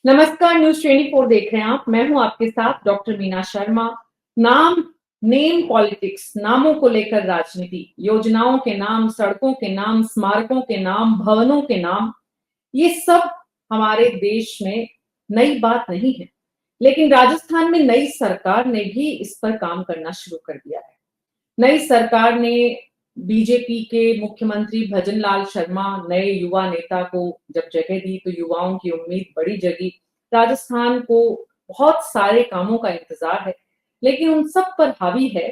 नमस्कार, न्यूज 24 देख रहे हैं आप। मैं हूं आपके साथ डॉक्टर मीना शर्मा। नाम, नेम पॉलिटिक्स, नामों को लेकर राजनीति, योजनाओं के नाम, सड़कों के नाम, स्मारकों के नाम, भवनों के नाम, ये सब हमारे देश में नई बात नहीं है। लेकिन राजस्थान में नई सरकार ने भी इस पर काम करना शुरू कर दिया है। नई सरकार ने बीजेपी के मुख्यमंत्री भजन लाल शर्मा नए युवा नेता को जब जगह दी तो युवाओं की उम्मीद बड़ी जगी। राजस्थान को बहुत सारे कामों का इंतजार है, लेकिन उन सब पर हावी है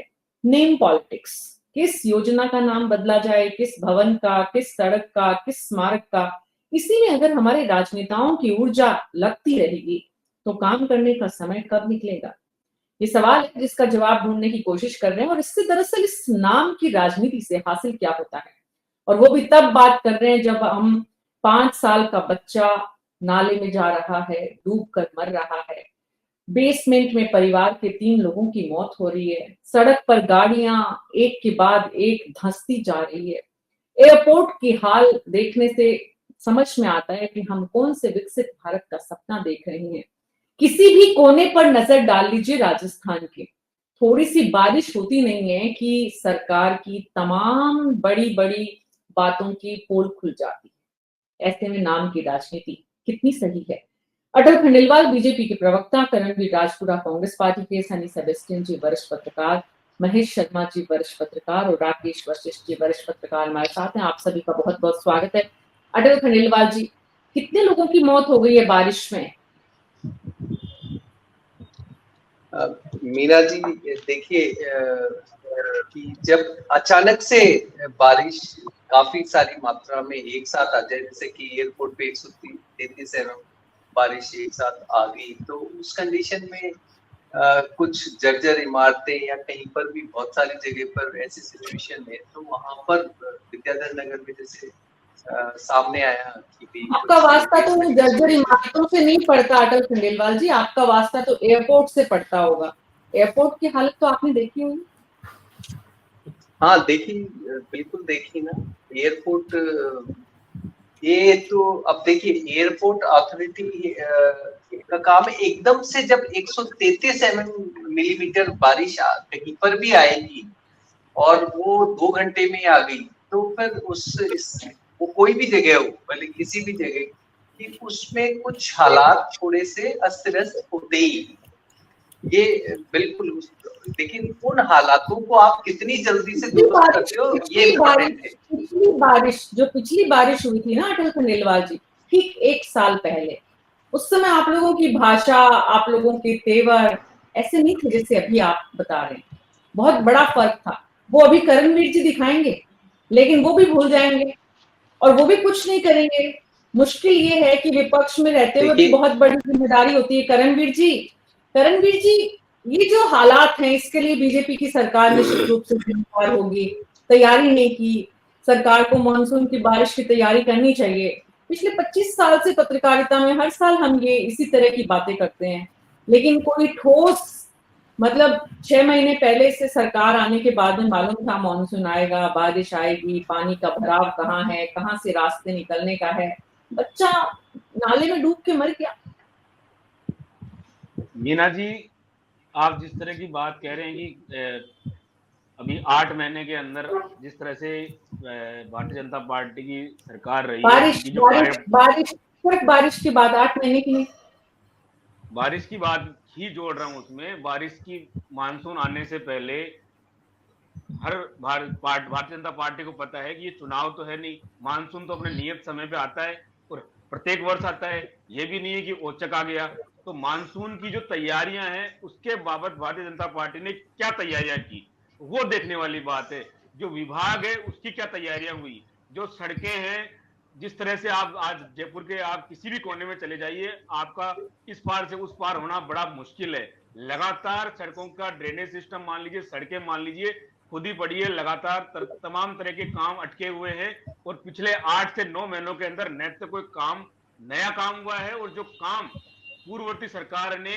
नेम पॉलिटिक्स। किस योजना का नाम बदला जाए, किस भवन का, किस सड़क का, किस स्मारक का। इसी में अगर हमारे राजनेताओं की ऊर्जा लगती रहेगी तो काम करने का समय कब निकलेगा? ये सवाल है जिसका जवाब ढूंढने की कोशिश कर रहे हैं। और इससे दरअसल इस नाम की राजनीति से हासिल क्या होता है, और वो भी तब बात कर रहे हैं जब हम 5 साल का बच्चा नाले में जा रहा है, डूब कर मर रहा है, बेसमेंट में परिवार के 3 लोगों की मौत हो रही है, सड़क पर गाड़ियां एक के बाद एक धंसती जा रही है। एयरपोर्ट की हाल देखने से समझ में आता है कि हम कौन से विकसित भारत का सपना देख रहे हैं। किसी भी कोने पर नजर डाल लीजिए राजस्थान के, थोड़ी सी बारिश होती नहीं है कि सरकार की तमाम बड़ी बड़ी बातों की पोल खुल जाती है। ऐसे में नाम की राजनीति कितनी सही है? अटल खंडेलवाल बीजेपी के प्रवक्ता, करणवीर राजपुरा कांग्रेस पार्टी के, सनी सेबेस्टियन जी वरिष्ठ पत्रकार, महेश शर्मा जी वरिष्ठ पत्रकार और राकेश वशिष्ठ जी वरिष्ठ पत्रकार हमारे साथ हैं। आप सभी का बहुत बहुत स्वागत है। अटल खंडेलवाल जी, कितने लोगों की मौत हो गई है बारिश में? मीना जी, देखिए कि जब अचानक से बारिश काफी सारी मात्रा में एक साथ आ जाए, जैसे कि एयरपोर्ट पे 133 mm बारिश एक साथ आ गई, तो उस कंडीशन में कुछ जर्जर इमारतें या कहीं पर भी बहुत सारी जगह पर ऐसी सिचुएशन है, तो वहां पर विद्याधर नगर में जैसे सामने आया कि भी आपका वास्ता तो जर्जर इमारतों से नहीं पड़ता अटल खंडेलवाल जी, आपका वास्ता तो एयरपोर्ट से पड़ता होगा। एयरपोर्ट की हालत तो आपने देखी होगी। हाँ देखी, बिल्कुल देखी ना। एयरपोर्ट, ये तो अब देखिए एयरपोर्ट अथॉरिटी का काम एकदम से जब 133 मिलीमीटर बारिश कहीं पर भी आएगी और वो 2 घंटे में आ गई, तो फिर वो कोई भी जगह हो, भले किसी भी जगह कि उसमें कुछ हालात थोड़े से अस्त व्यस्त होते ही। ये बिल्कुल, लेकिन उन हालातों को आप कितनी जल्दी से दुरुस्त करते हो, ये इम्पोर्टेंट है। पिछली बारिश हुई थी ना अटल खंडेलवाल जी, ठीक 1 साल पहले, उस समय आप लोगों की भाषा, आप लोगों के तेवर ऐसे नहीं थे जैसे अभी आप बता रहे हैं। बहुत बड़ा फर्क था। वो अभी करणवीर जी दिखाएंगे, लेकिन वो भी भूल जाएंगे और वो भी कुछ नहीं करेंगे। मुश्किल ये है कि विपक्ष में रहते हुए भी बहुत बड़ी जिम्मेदारी होती है। करणवीर जी, ये जो हालात हैं इसके लिए बीजेपी की सरकार निश्चित रूप से जिम्मेदार होगी। तैयारी नहीं की, सरकार को मानसून की बारिश की तैयारी करनी चाहिए। पिछले 25 साल से पत्रकारिता में हर साल हम ये इसी तरह की बातें करते हैं, लेकिन कोई ठोस, मतलब 6 महीने पहले से सरकार आने के बाद में मालूम था मानसून आएगा, बारिश आएगी, पानी का भराव कहाँ है, कहाँ से रास्ते निकलने का है। बच्चा नाले में डूब के मर गया। मीना जी, आप जिस तरह की बात कह रहे हैं कि अभी 8 महीने के अंदर जिस तरह से भारतीय जनता पार्टी की सरकार रही है, बारिश की बात 8 महीने की नहीं, बारिश की बात ही जोड़ रहा हूं उसमें। बारिश की मानसून आने से पहले हर भारतीय जनता पार्टी को पता है कि ये चुनाव तो है नहीं, मानसून तो अपने नियत समय पे आता है और प्रत्येक वर्ष आता है। ये भी नहीं है कि औचक आ गया। तो मानसून की जो तैयारियां हैं उसके बाबत भारतीय जनता पार्टी ने क्या तैयारियां की, वो देखने वाली बात है। जो विभाग है उसकी क्या तैयारियां हुई, जो सड़कें हैं, जिस तरह से आप आज जयपुर के आप किसी भी कोने में चले जाइए, आपका इस पार से उस पार होना बड़ा मुश्किल है। लगातार सड़कों का ड्रेनेज सिस्टम मान लीजिए, सड़कें मान लीजिए, खुद ही पड़ी है। लगातार तमाम तरह के काम अटके हुए हैं और पिछले 8 से 9 महीनों के अंदर न तो कोई काम नया काम हुआ है, और जो काम पूर्ववर्ती सरकार ने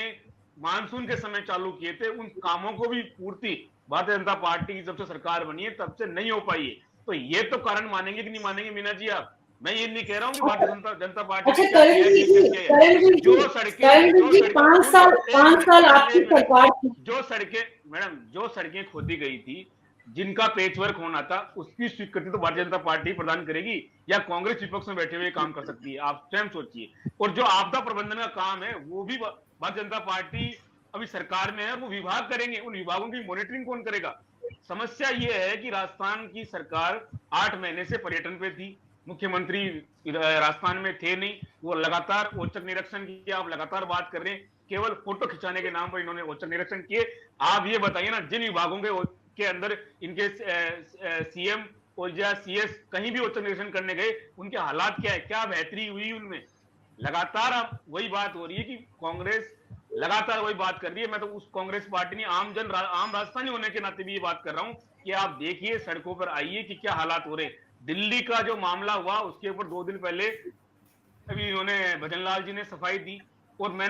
मानसून के समय चालू किए थे उन कामों को भी पूर्ति भारतीय जनता पार्टी की जब से सरकार बनी है तब से नहीं हो पाई है। तो ये तो कारण मानेंगे कि नहीं मानेंगे मीना जी आप? मैं ये नहीं कह रहा हूँ कि भारतीय जनता पार्टी अच्छा ने क्या किया है, क्या किया है। करणजीत जो जी, सड़कें 5 साल आपकी सरकार थी। जो सड़कें मैडम जो सड़कें खोदी गई थी, जिनका पेचवर्क होना था, उसकी स्वीकृति तो भारतीय जनता पार्टी प्रदान करेगी या कांग्रेस विपक्ष में बैठे हुए काम कर सकती है? आप स्वयं सोचिए। और जो आपदा प्रबंधन का काम है वो भी भारतीय जनता पार्टी अभी सरकार में है, वो विभाग करेंगे। उन विभागों की मॉनिटरिंग कौन करेगा? समस्या ये है कि राजस्थान की सरकार 8 महीने से पर्यटन पे थी, मुख्यमंत्री राजस्थान में थे नहीं, वो लगातार औचक निरीक्षण किए। आप लगातार बात कर रहे हैं, केवल फोटो खिंचाने के नाम पर इन्होंने औचक निरीक्षण किए। आप ये बताइए ना, जिन विभागों के अंदर इनके सीएम और या सीएस कहीं भी औचक निरीक्षण करने गए, उनके हालात क्या है, क्या बेहतरी हुई उनमें? लगातार अब वही बात हो रही है कि कांग्रेस लगातार वही बात कर रही है। मैं तो उस कांग्रेस पार्टी ने आम राजस्थानी होने के नाते भी ये बात कर रहा हूं कि आप देखिए, सड़कों पर आइए कि क्या हालात हो रहे हैं। दिल्ली का जो मामला हुआ उसके ऊपर 2 दिन पहले अभी इन्होंने भजनलाल जी ने सफाई दी, और मैं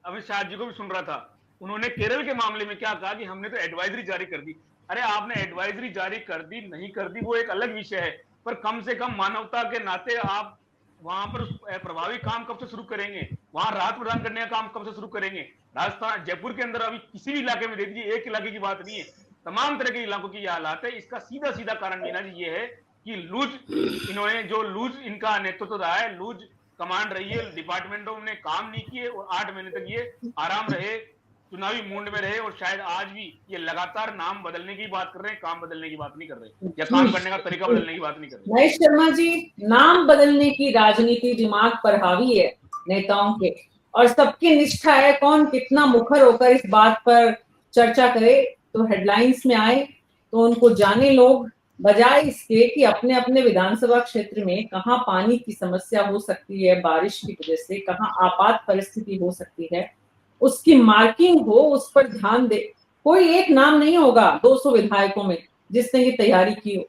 अमित शाह जी को भी सुन रहा था, उन्होंने केरल के मामले में क्या कहा कि हमने तो एडवाइजरी जारी कर दी। अरे आपने एडवाइजरी जारी कर दी नहीं कर दी वो एक अलग विषय है, पर कम से कम मानवता के नाते आप वहां पर प्रभावी काम कब से शुरू करेंगे? वहां राहत प्रदान करने का काम कब से शुरू करेंगे? राजस्थान जयपुर के अंदर अभी किसी भी इलाके में दे दीजिए, एक इलाके की बात नहीं है, तमाम तरह के इलाकों की ये हालात है। इसका सीधा सीधा कारण मीना जी ये है कि लूज इनका नेतृत्व रहा है, लूज कमांड रही है, डिपार्टमेंटों ने काम नहीं किए और 8 महीने तक ये आराम रहे, चुनावी मूड में रहे। और शायद आज भी ये लगातार नाम बदलने की बात कर रहे हैं, काम बदलने की बात नहीं कर रहे, या काम करने का तरीका बदलने की बात नहीं कर रहे। महेश शर्मा जी, नाम बदलने की राजनीति दिमाग पर हावी है नेताओं के, और सबकी निष्ठा है कौन कितना मुखर होकर इस बात पर चर्चा करे तो हेडलाइंस में आए, तो उनको जाने लोग, बजाय इसके कि अपने अपने विधानसभा क्षेत्र में कहाँ पानी की समस्या हो सकती है बारिश की वजह से, कहाँ आपात परिस्थिति हो सकती है, उसकी मार्किंग हो, उस पर ध्यान दे। कोई एक नाम नहीं होगा 200 विधायकों में जिसने ये तैयारी की हो।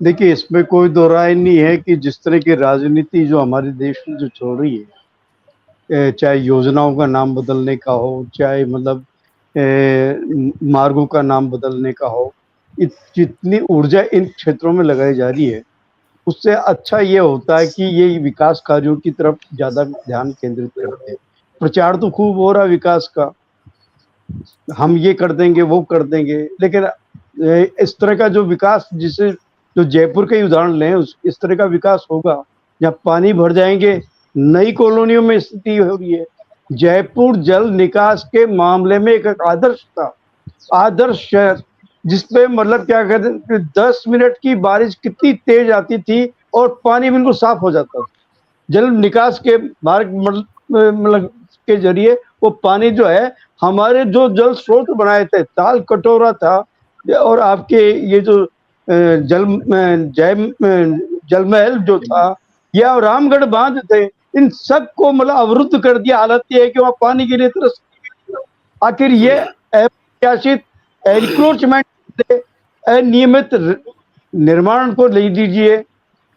देखिए, इसमें कोई दो राय नहीं है कि जिस तरह की राजनीति जो हमारे देश में जो चल रही है, चाहे योजनाओं का नाम बदलने का हो, चाहे मतलब मार्गों का नाम बदलने का हो, जितनी ऊर्जा इन क्षेत्रों में लगाई जा रही है, उससे अच्छा ये होता है कि ये विकास कार्यों की तरफ ज्यादा ध्यान केंद्रित करते हैं। प्रचार तो खूब हो रहा है विकास का, हम ये कर देंगे वो कर देंगे, लेकिन इस तरह का जो विकास, जिसे जो जयपुर के उदाहरण लें, इस तरह का विकास होगा जहाँ पानी भर जाएंगे। नई कॉलोनियों में स्थिति हो रही है। जयपुर जल निकास के मामले में एक आदर्श था, आदर्श शहर, जिसपे मतलब क्या कहते हैं, 10 मिनट की बारिश कितनी तेज आती थी और पानी बिल्कुल साफ हो जाता था। जल निकास के मार्ग मतलब के जरिए वो पानी जो है, हमारे जो जल स्रोत बनाए थे, ताल कटोरा था, और आपके ये जो जलमहल जो था, या रामगढ़ बांध थे, इन सब को मतलब अवरुद्ध कर दिया। हालत ये है कि वहाँ पानी की लिए तरस। आखिर ये अप्रत्याशित एनक्रोचमेंट, अनियमित निर्माण को ले दीजिए,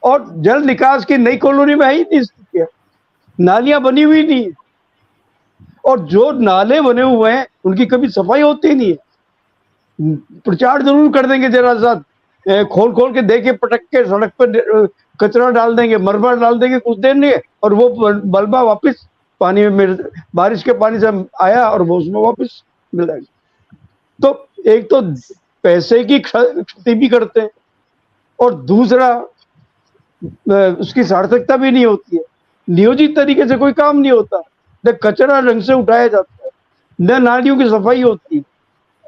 और जल निकास की नई कॉलोनी में ही नहीं स्थिति, नालियां बनी हुई नहीं है, और जो नाले बने हुए हैं उनकी कभी सफाई होती नहीं है। प्रचार जरूर कर देंगे, जरा सा खोल खोल के देखे, पटक के सड़क पर कचरा डाल देंगे, मलबा डाल देंगे कुछ देर नहीं, और वो मलबा वापस पानी में बारिश के पानी से आया और वो उसमें वापस मिल जाएगा। तो एक तो पैसे की क्षति भी करते हैं, और दूसरा उसकी सार्थकता भी नहीं होती है। नियोजित तरीके से कोई काम नहीं होता, न कचरा ढंग से उठाया जाता है, न नालियों की सफाई होती है,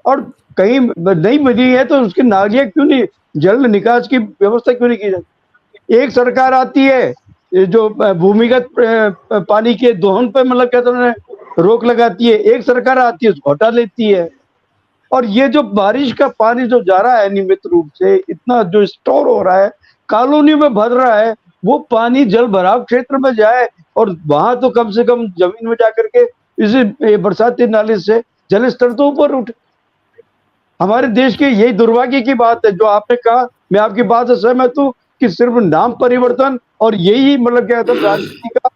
और कहीं नहीं बनी है तो उसकी नालियां क्यों नहीं, जल निकास की व्यवस्था क्यों नहीं की जाती? एक सरकार आती है जो भूमिगत पानी के दोहन पे मतलब कहते हैं रोक लगाती है, एक सरकार आती है उसको हटा लेती है। और ये जो बारिश का पानी जो जा रहा है नियमित रूप से, इतना जो स्टोर हो रहा है, कॉलोनी में भर रहा है, वो पानी जल भराव क्षेत्र में जाए, और वहां तो कम से कम जमीन में जाकर के इसे बरसाती नाले से जल स्तर तो ऊपर उठे। हमारे देश के यही दुर्भाग्य की बात है जो आपने कहा, मैं आपकी बात से सहमत हूं कि सिर्फ नाम परिवर्तन और यही मतलब क्या था राजनीति का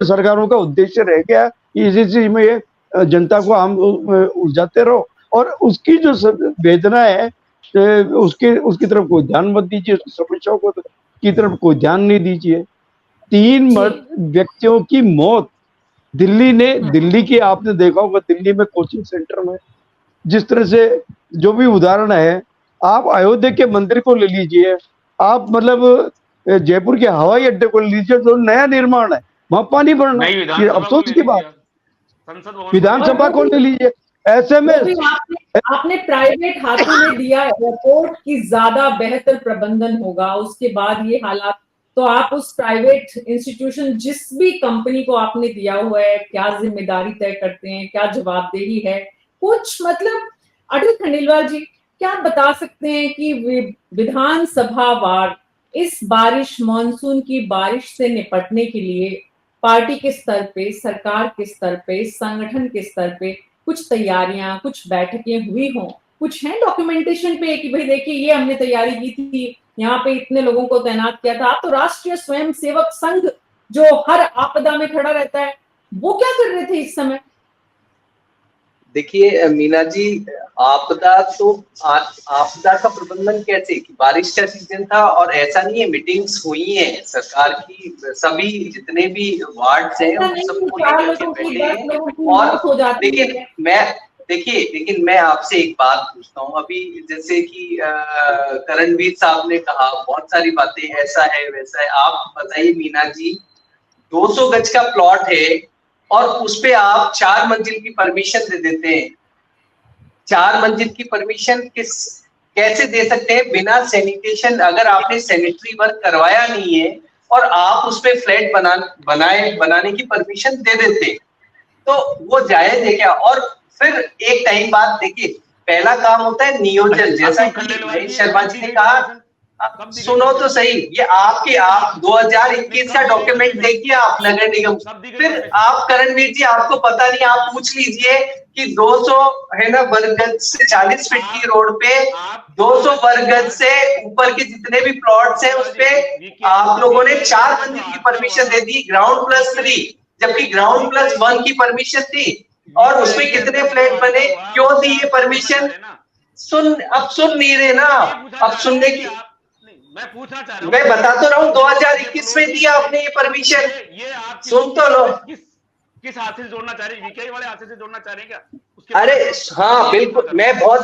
सरकारों का उद्देश्य रह गया, इसी चीज में ये जनता को हम उलझाते रहो, और उसकी जो वेदना है उसकी तरफ कोई ध्यान मत दीजिए, उसकी समस्याओं को की तरफ कोई ध्यान नहीं दीजिए। 3 व्यक्तियों की मौत दिल्ली की, आपने देखा होगा दिल्ली में कोचिंग सेंटर में जिस तरह से जो भी उदाहरण है, आप अयोध्या के मंदिर को ले लीजिए, आप मतलब जयपुर के हवाई अड्डे को ले लीजिए, जो नया निर्माण है वहां पानी भरना, ये अफसोस की बात। विधानसभा को ले लीजिए, ऐसे में आपने प्राइवेट हाथों में दिया, एयरपोर्ट की ज्यादा बेहतर प्रबंधन होगा, उसके बाद ये हालात, तो आप उस प्राइवेट इंस्टीट्यूशन जिस भी कंपनी को आपने दिया हुआ है, क्या जिम्मेदारी तय करते हैं, क्या जवाबदेही है, कुछ मतलब अटल खंडेलवाल जी क्या आप बता सकते हैं कि विधानसभा वार इस बारिश, मानसून की बारिश से निपटने के लिए पार्टी के स्तर पे, सरकार के स्तर पे, संगठन के स्तर पे कुछ तैयारियां, कुछ बैठकें हुई हों, कुछ है डॉक्यूमेंटेशन पे कि भाई देखिए ये हमने तैयारी की थी, यहाँ पे इतने लोगों को तैनात किया था। आप तो राष्ट्रीय स्वयंसेवक संघ जो हर आपदा में खड़ा रहता है, वो क्या कर रहे थे इस समय? देखिए मीना जी, आपदा का प्रबंधन कैसे, कि बारिश का सीजन था और ऐसा नहीं है, मीटिंग्स हुई हैं सरकार की, सभी जितने भी वार्ड्स हैं उन सबको लेकर के बैठे हैं। और लेकिन मैं आपसे एक बात पूछता हूँ, अभी जैसे कि करणवीर साहब ने कहा बहुत सारी बातें, ऐसा है वैसा है, आप बताइए मीना जी, 200 गज का प्लॉट है और उसपे आप 4 मंजिल की परमिशन दे देते हैं। 4 मंजिल की परमिशन कैसे दे सकते हैं बिना सैनिटेशन? अगर आपने सैनिटरी वर्क करवाया नहीं है और आप उसपे फ्लैट बनाने की परमिशन दे देते, तो वो जायज है क्या? और फिर एक टाइम बाद देखिए, पहला काम होता है नियोजन, जैसा कि महेश शर्मा जी ने कहा, सुनो तो सही, ये आप 2021 का डॉक्यूमेंट देखिए आप नगर निगम, फिर आप करणवीर जी, आपको पता नहीं, आप पूछ लीजिए कि 200 है ना वर्ग गज से 40 फीट की रोड पे 200 वर्ग गज से ऊपर के जितने भी प्लॉट्स हैं उसपे आप लोगों ने 4 मंजिल की परमिशन दे दी, ग्राउंड प्लस 3, जबकि ग्राउंड प्लस 1 की परमिशन थी, और उसमें कितने फ्लैट बने? क्यों दी ये परमिशन? अब सुन नहीं रहे ना, अब सुनने की मैं पूछना चाह रहा हूं, मैं बता तो रहा हूँ 2021 में दिया आपने ये परमिशन, सुन तो लो। किस हाथ से जोड़ना चाह रहे, वीकेआई वाले हाथ से जोड़ना चाह रहे हैं क्या? अरे हाँ बिल्कुल,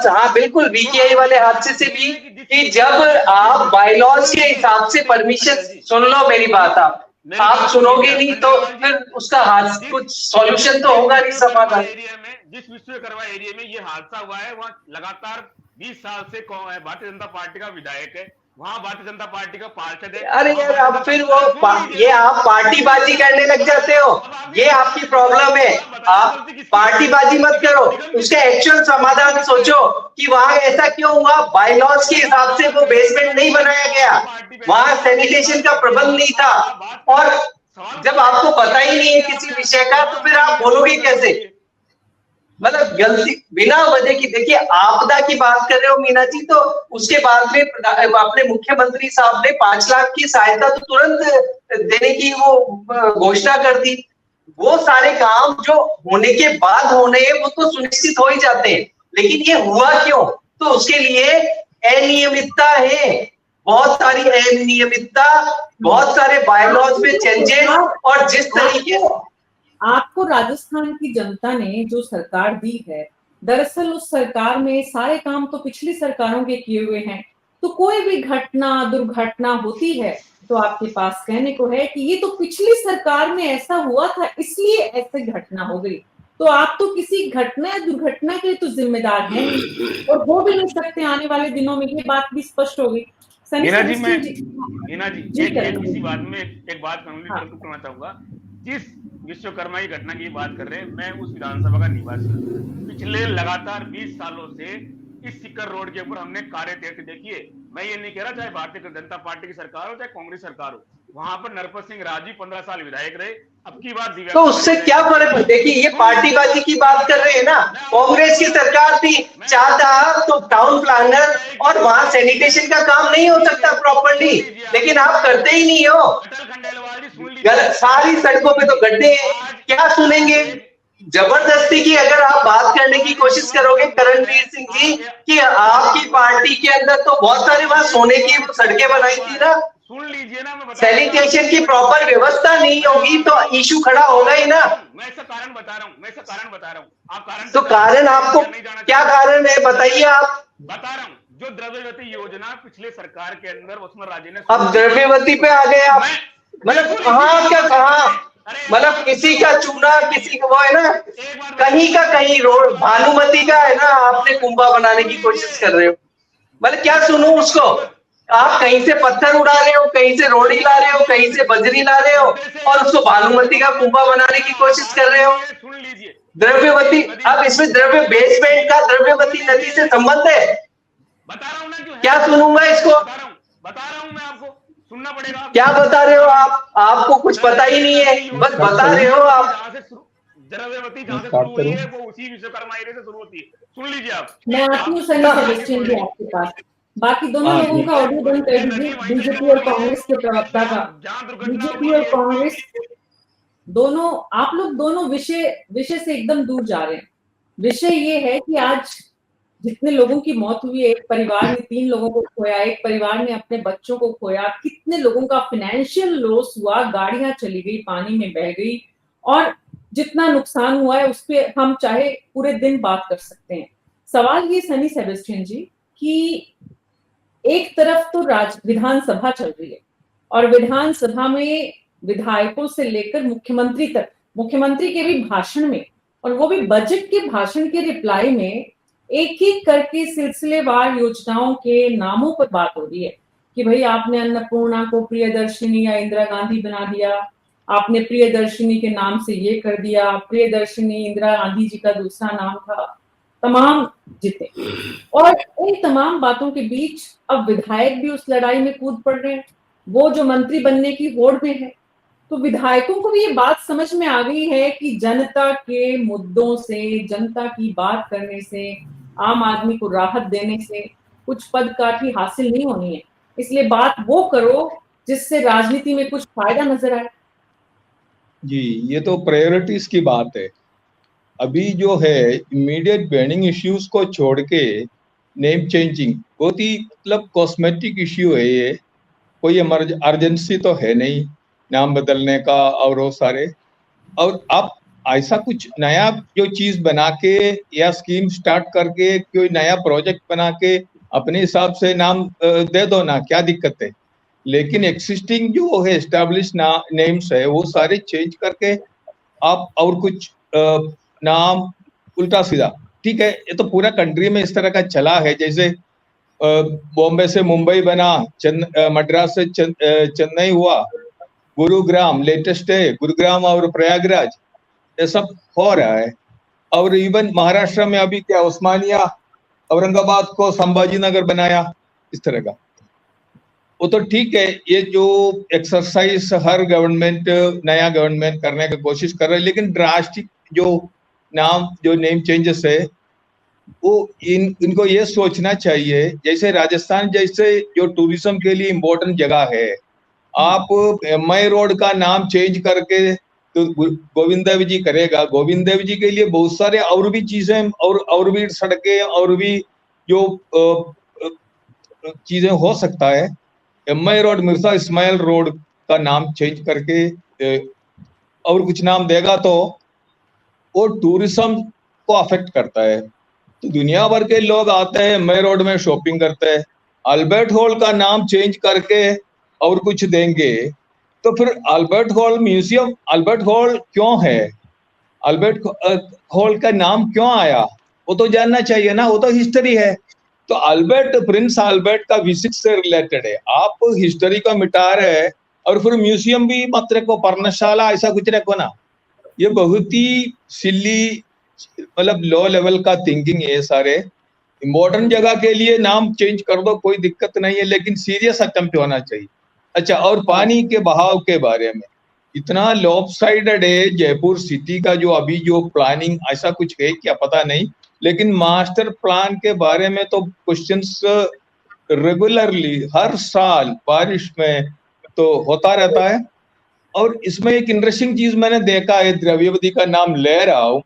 हाँ बिल्कुल वीकेआई वाले हादसे से भी, कि जब आप बायलॉज के हिसाब से परमिशन, सुन लो मेरी बात, आप सुनोगे नहीं तो फिर उसका कुछ सॉल्यूशन तो होगा नहीं, समाधान। जिस विश्वकर्मा एरिया में ये हादसा हुआ है, वहाँ लगातार 20 साल से भारतीय जनता पार्टी का विधायक है, वहाँ भारतीय जनता पार्टी का पार्षद है। अरे यार, अब फिर ये आप पार्टीबाजी करने लग जाते हो, ये आपकी प्रॉब्लम है। आप पार्टीबाजी मत करो, उसका एक्चुअल समाधान सोचो कि वहां ऐसा क्यों हुआ। बायलॉज के हिसाब से वो बेसमेंट नहीं बनाया गया, वहां सैनिटेशन का प्रबंध नहीं था, और जब आपको पता ही नहीं है किसी विषय का तो फिर आप बोलोगे कैसे? मतलब गलती बिना वजह की। देखिए, आपदा की बात कर रहे हो मीना जी, तो उसके बाद में अपने मुख्यमंत्री साहब ने 5 लाख की सहायता तो तुरंत देने की वो घोषणा कर दी। वो सारे काम जो होने के बाद होने हैं वो तो सुनिश्चित हो ही जाते हैं, लेकिन ये हुआ क्यों? तो उसके लिए अनियमितता है, बहुत सारी अनियमितता, बहुत सारे बायलॉज में चेंजेस, और जिस तरीके आपको राजस्थान की जनता ने जो सरकार दी है, दरअसल उस सरकार में सारे काम तो पिछली सरकारों के किए हुए हैं, तो कोई भी घटना दुर्घटना होती है तो आपके पास कहने को है कि ये तो पिछली सरकार में ऐसा हुआ था इसलिए ऐसे घटना हो गई। तो आप तो किसी घटना या दुर्घटना के लिए तो जिम्मेदार हैं नहीं, और हो भी नहीं सकते आने वाले दिनों में, ये बात भी स्पष्ट हो गई। मीना जी इसी बात में एक बात करना चाहूंगा। जिस विश्वकर्मा की घटना की बात कर रहे हैं, मैं उस विधानसभा का निवासी हूँ। पिछले लगातार 20 सालों से इस सिक्कर रोड के ऊपर हमने कार्य देखिए। मैं ये नहीं कह रहा चाहे भारतीय जनता पार्टी की सरकार हो चाहे कांग्रेस सरकार हो, वहां पर नरपत सिंह राजी 15 साल विधायक रहे। अब की बात तो उससे क्या फर्क है? देखिए, ये पार्टीबाजी की बात कर रहे हैं ना। कांग्रेस की सरकार थी, चाहता तो टाउन प्लानर और वहां सैनिटेशन का काम नहीं हो सकता प्रॉपर्ली, लेकिन आप करते ही नहीं हो। सारी सड़कों पे तो गड्ढे हैं, क्या सुनेंगे? जबरदस्ती की अगर आप बात करने की कोशिश करोगे करणवीर सिंह जी, कि आपकी पार्टी के अंदर तो बहुत सारे वहां सोने की सड़कें बनाई थी ना, सुन लीजिए ना, मैं बता सैनिटेशन की प्रॉपर व्यवस्था नहीं होगी तो इशू खड़ा होगा ही ना। मैं इसका कारण बता रहा हूँ, आप कारण तो कारण आपको क्या कारण है बताइए आप। बता रहा हूँ, जो द्रव्यवती योजना पिछले सरकार के अंदर उसमें राज्य ने, अब द्रव्यवती पे आ गए आप, मतलब कहाँ क्या कहाँ, मतलब किसी का चूना किसी का वो है ना, कहीं का कहीं रोड भानुमति का है ना, आपने कुंभा बनाने की कोशिश कर रहे हो। मतलब क्या सुनूं उसको, आप कहीं से पत्थर उड़ा रहे हो, कहीं से रोड़ी ला रहे हो, कहीं से बजरी ला रहे हो और उसको भानुमति का कुंभा बनाने की कोशिश कर रहे हो। सुन लीजिए, द्रव्यवती, अब इसमें द्रव्य बेसमेंट का द्रव्यवती नदी से संबंध है, बता रहा हूँ ना, क्यों क्या सुनूंगा इसको, बता रहा हूँ मैं आपको, सुनना पड़ेगा। क्या बता रहे हो आप, आपको कुछ पता ही नहीं है, बस बता रहे हो आप। द्रव्यवती जहाँ से शुरू हुई है वो उसी विश्वकर्मा एरिया से शुरू होती है, सुन लीजिए आप। मैं आती हूँ सनी सेबेस्टियन जी आपके पास, बाकी दोनों लोगों का ऑडियो बंद कर दीजिए, बीजेपी और कांग्रेस के प्रवक्ता का। बीजेपी और कांग्रेस दोनों, आप लोग दोनों विषय से एकदम दूर जा रहे हैं। विषय ये है कि आज जितने लोगों की मौत हुई, एक परिवार ने 3 लोगों को खोया, एक परिवार ने अपने बच्चों को खोया, कितने लोगों का फाइनेंशियल लॉस हुआ, गाड़ियां चली गई, पानी में बह गई, और जितना नुकसान हुआ है उस पे हम चाहे पूरे दिन बात कर सकते हैं। सवाल ये सनी सेबेस्टियन जी कि एक तरफ तो विधानसभा चल रही है और विधानसभा में विधायकों से लेकर मुख्यमंत्री तक, मुख्यमंत्री के भी भाषण में, और वो भी बजट के भाषण के रिप्लाई में, एक एक करके सिलसिलेवार योजनाओं के नामों पर बात हो रही है कि भाई आपने अन्नपूर्णा को प्रियदर्शिनी या इंदिरा गांधी बना दिया, आपने प्रियदर्शिनी के नाम से ये कर दिया, प्रियदर्शिनी इंदिरा गांधी जी का दूसरा नाम था, तमाम जिते। और इन तमाम बातों के बीच अब विधायक भी उस लड़ाई में कूद पड़ रहे हैं, वो जो मंत्री बनने की होड़ में है। तो विधायकों को भी ये बात समझ में आ गई है कि जनता के मुद्दों से, जनता की बात करने से, आम आदमी को राहत देने से कुछ पद काठी हासिल नहीं होनी है, इसलिए बात वो करो जिससे राजनीति में कुछ फायदा नजर आए। जी, ये तो प्रायोरिटीज की बात है। अभी जो है इमीडिएट बर्निंग इश्यूज को छोड़ के नेम चेंजिंग बहुत ही मतलब कॉस्मेटिक इश्यू है ये, कोई अर्जेंसी तो है नहीं नाम बदलने का और वो सारे। और आप ऐसा कुछ नया जो चीज बना के या स्कीम स्टार्ट करके कोई नया प्रोजेक्ट बना के अपने हिसाब से नाम दे दो ना, क्या दिक्कत है। लेकिन एक्सिस्टिंग जो है एस्टैब्लिश नेम्स है वो सारे चेंज करके आप और कुछ नाम उल्टा सीधा, ठीक है, ये तो पूरा कंट्री में इस तरह का चला है। जैसे बॉम्बे से मुंबई बना, मद्रास से चेन्नई हुआ, गुरुग्राम लेटेस्ट है, गुरुग्राम और प्रयागराज, ये सब हो रहा है। और इवन महाराष्ट्र में अभी क्या उस्मानिया औरंगाबाद को संभाजी नगर बनाया, इस तरह का। वो तो ठीक है, ये जो एक्सरसाइज हर गवर्नमेंट, नया गवर्नमेंट करने की कोशिश कर रहा है, लेकिन ड्रास्टिक जो नेम चेंजेस है वो इनको ये सोचना चाहिए, जैसे राजस्थान जैसे जो टूरिज्म के लिए इम्पोर्टेंट जगह है, आप एमआई रोड का नाम चेंज करके तो गोविंद देव जी करेगा, गोविंद देव जी के लिए बहुत सारे और भी चीजें और भी सड़कें और भी जो चीजें हो सकता है। MI road Mirza Ismail road का नाम चेंज करके और कुछ नाम देगा तो वो टूरिज्म को अफेक्ट करता है। तो दुनिया भर के लोग आते हैं एमआई रोड में शॉपिंग करते हैं, अल्बर्ट हॉल का नाम चेंज करके और कुछ देंगे तो फिर Albert hall museum, Albert hall क्यों है, अल्बर्ट हॉल का नाम क्यों आया, वो तो जानना चाहिए ना, वो तो हिस्ट्री है। तो अल्बर्ट, प्रिंस अल्बर्ट का V6 से रिलेटेड है, आप हिस्ट्री को मिटा रहे हैं और फिर म्यूजियम भी मत रखो, पर्णशाला ऐसा कुछ रखो ना। ये बहुत ही सिली, मतलब लो लेवल का थिंकिंग है। सारे इम्पोर्टेंट जगह के लिए नाम चेंज कर दो, कोई दिक्कत नहीं है, लेकिन सीरियस अटेम्प्ट होना चाहिए। अच्छा, और पानी के बहाव के बारे में इतना लॉपसाइडेड है जयपुर सिटी का, जो अभी जो प्लानिंग ऐसा कुछ है क्या पता नहीं, लेकिन मास्टर प्लान के बारे में तो क्वेश्चंस रेगुलरली हर साल बारिश में तो होता रहता है। और इसमें एक इंटरेस्टिंग चीज मैंने देखा है, द्रव्यवती का नाम ले रहा हूँ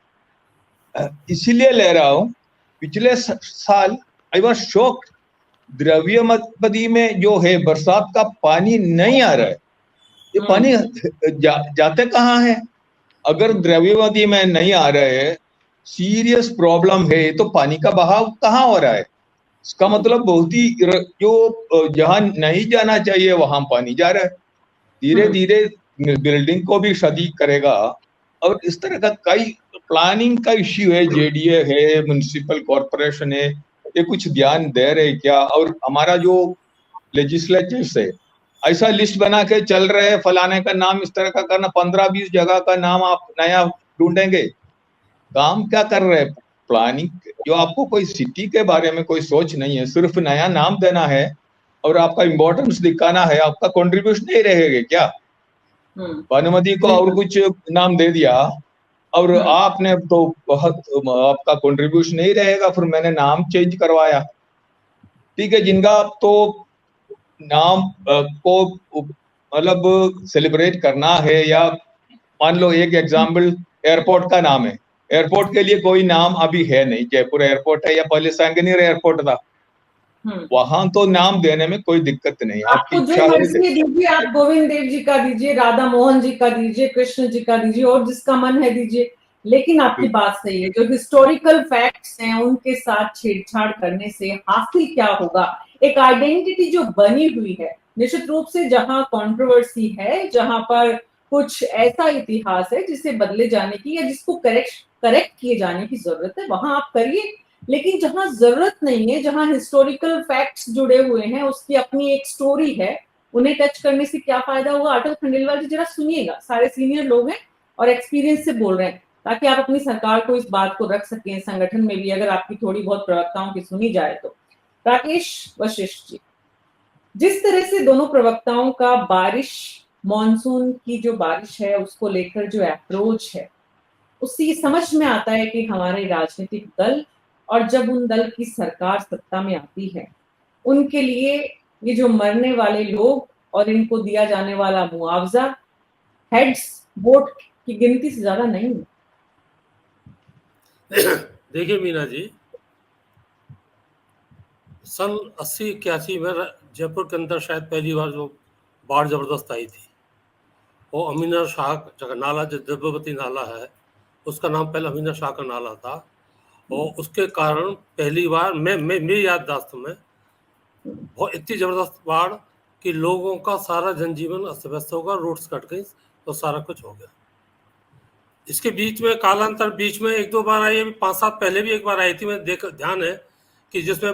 इसीलिए ले रहा हूँ, पिछले साल आई वाज शॉक्ड द्रव्यमती में जो है बरसात का पानी नहीं आ रहा है, ये पानी जाते कहाँ है? अगर द्रव्यमती में नहीं आ रहा है, सीरियस प्रॉब्लम है, तो पानी का बहाव कहाँ हो रहा है? इसका मतलब बहुत ही जो जहां नहीं जाना चाहिए वहां पानी जा रहा है, धीरे धीरे बिल्डिंग को भी क्षति करेगा। और इस तरह का कई प्लानिंग का इश्यू है, जेडीए है, म्युनिसिपल कॉर्पोरेशन है, ये कुछ ध्यान दे रहे क्या? और हमारा जो लेजिस्लेटिव है ऐसा लिस्ट बना के चल रहे हैं, फलाने का नाम इस तरह का करना, 15-20 जगह का नाम आप नया ढूंढेंगे, काम क्या कर रहे हैं? प्लानिंग जो आपको कोई सिटी के बारे में कोई सोच नहीं है, सिर्फ नया नाम देना है और आपका इम्पोर्टेंस दिखाना है, आपका कंट्रीब्यूशन नहीं रहेगा क्या? भानुमति को और कुछ नाम दे दिया और आपने तो बहुत आपका कंट्रीब्यूशन नहीं रहेगा, फिर मैंने नाम चेंज करवाया, ठीक है। जिनका तो नाम को मतलब सेलिब्रेट करना है, या मान लो एक एग्जाम्पल एयरपोर्ट का नाम है, एयरपोर्ट के लिए कोई नाम अभी है नहीं, जयपुर एयरपोर्ट है या पहले सांगनेर एयरपोर्ट था, वहां तो नाम देने में कोई दिक्कत नहीं, आपकी आपको जो इच्छा मर्जी है दीजिए, आप गोविंद देव जी का दीजिए, राधा मोहन जी का दीजिए, कृष्ण जी का दीजिए, और जिसका मन है दीजिए। लेकिन आपकी बात सही है, जो हिस्टोरिकल फैक्ट्स हैं उनके साथ छेड़छाड़ करने से हासिल क्या होगा? एक आइडेंटिटी जो बनी हुई है, निश्चित रूप से जहां कंट्रोवर्सी है, जहां पर कुछ ऐसा इतिहास है जिसे बदले जाने की या जिसको करेक्ट किए जाने की जरूरत है, वहां आप करिए। लेकिन जहां जरूरत नहीं है, जहां हिस्टोरिकल फैक्ट्स जुड़े हुए हैं, उसकी अपनी एक स्टोरी है, उन्हें टच करने से क्या फायदा होगा? अटल खंडेलवाल जी जरा सुनिएगा, सारे सीनियर लोग हैं और एक्सपीरियंस से बोल रहे हैं, ताकि आप अपनी सरकार को इस बात को रख सकें संगठन में भी, अगर आपकी थोड़ी बहुत प्रवक्ताओं की सुनी जाए तो। राकेश वशिष्ठ जी, जिस तरह से दोनों प्रवक्ताओं का बारिश, मॉनसून की जो बारिश है उसको लेकर जो अप्रोच है, उससे समझ में आता है कि हमारे राजनीतिक दल और जब उन दल की सरकार सत्ता में आती है, उनके लिए ये जो मरने वाले लोग और इनको दिया जाने वाला मुआवजा हेड्स वोट की गिनती से ज्यादा नहीं है। देखिए मीना जी, सन 80-81 में जयपुर के अंदर शायद पहली बार जो बाढ़ जबरदस्त आई थी, वो अमीना शाह जगह नाला, जो द्रव्यवती नाला है, उसका नाम पहले अमीना शाह का नाला था, और उसके कारण पहली बार मेरी याददाश्त में बहुत इतनी जबरदस्त बाढ़ कि लोगों का सारा जनजीवन अस्त व्यस्त होगा, रोड्स कट गई तो सारा कुछ हो गया। इसके बीच में कालांतर बीच में 1-2 बार आई है, 5 साल पहले भी एक बार आई थी, मैं ध्यान है कि जिसमें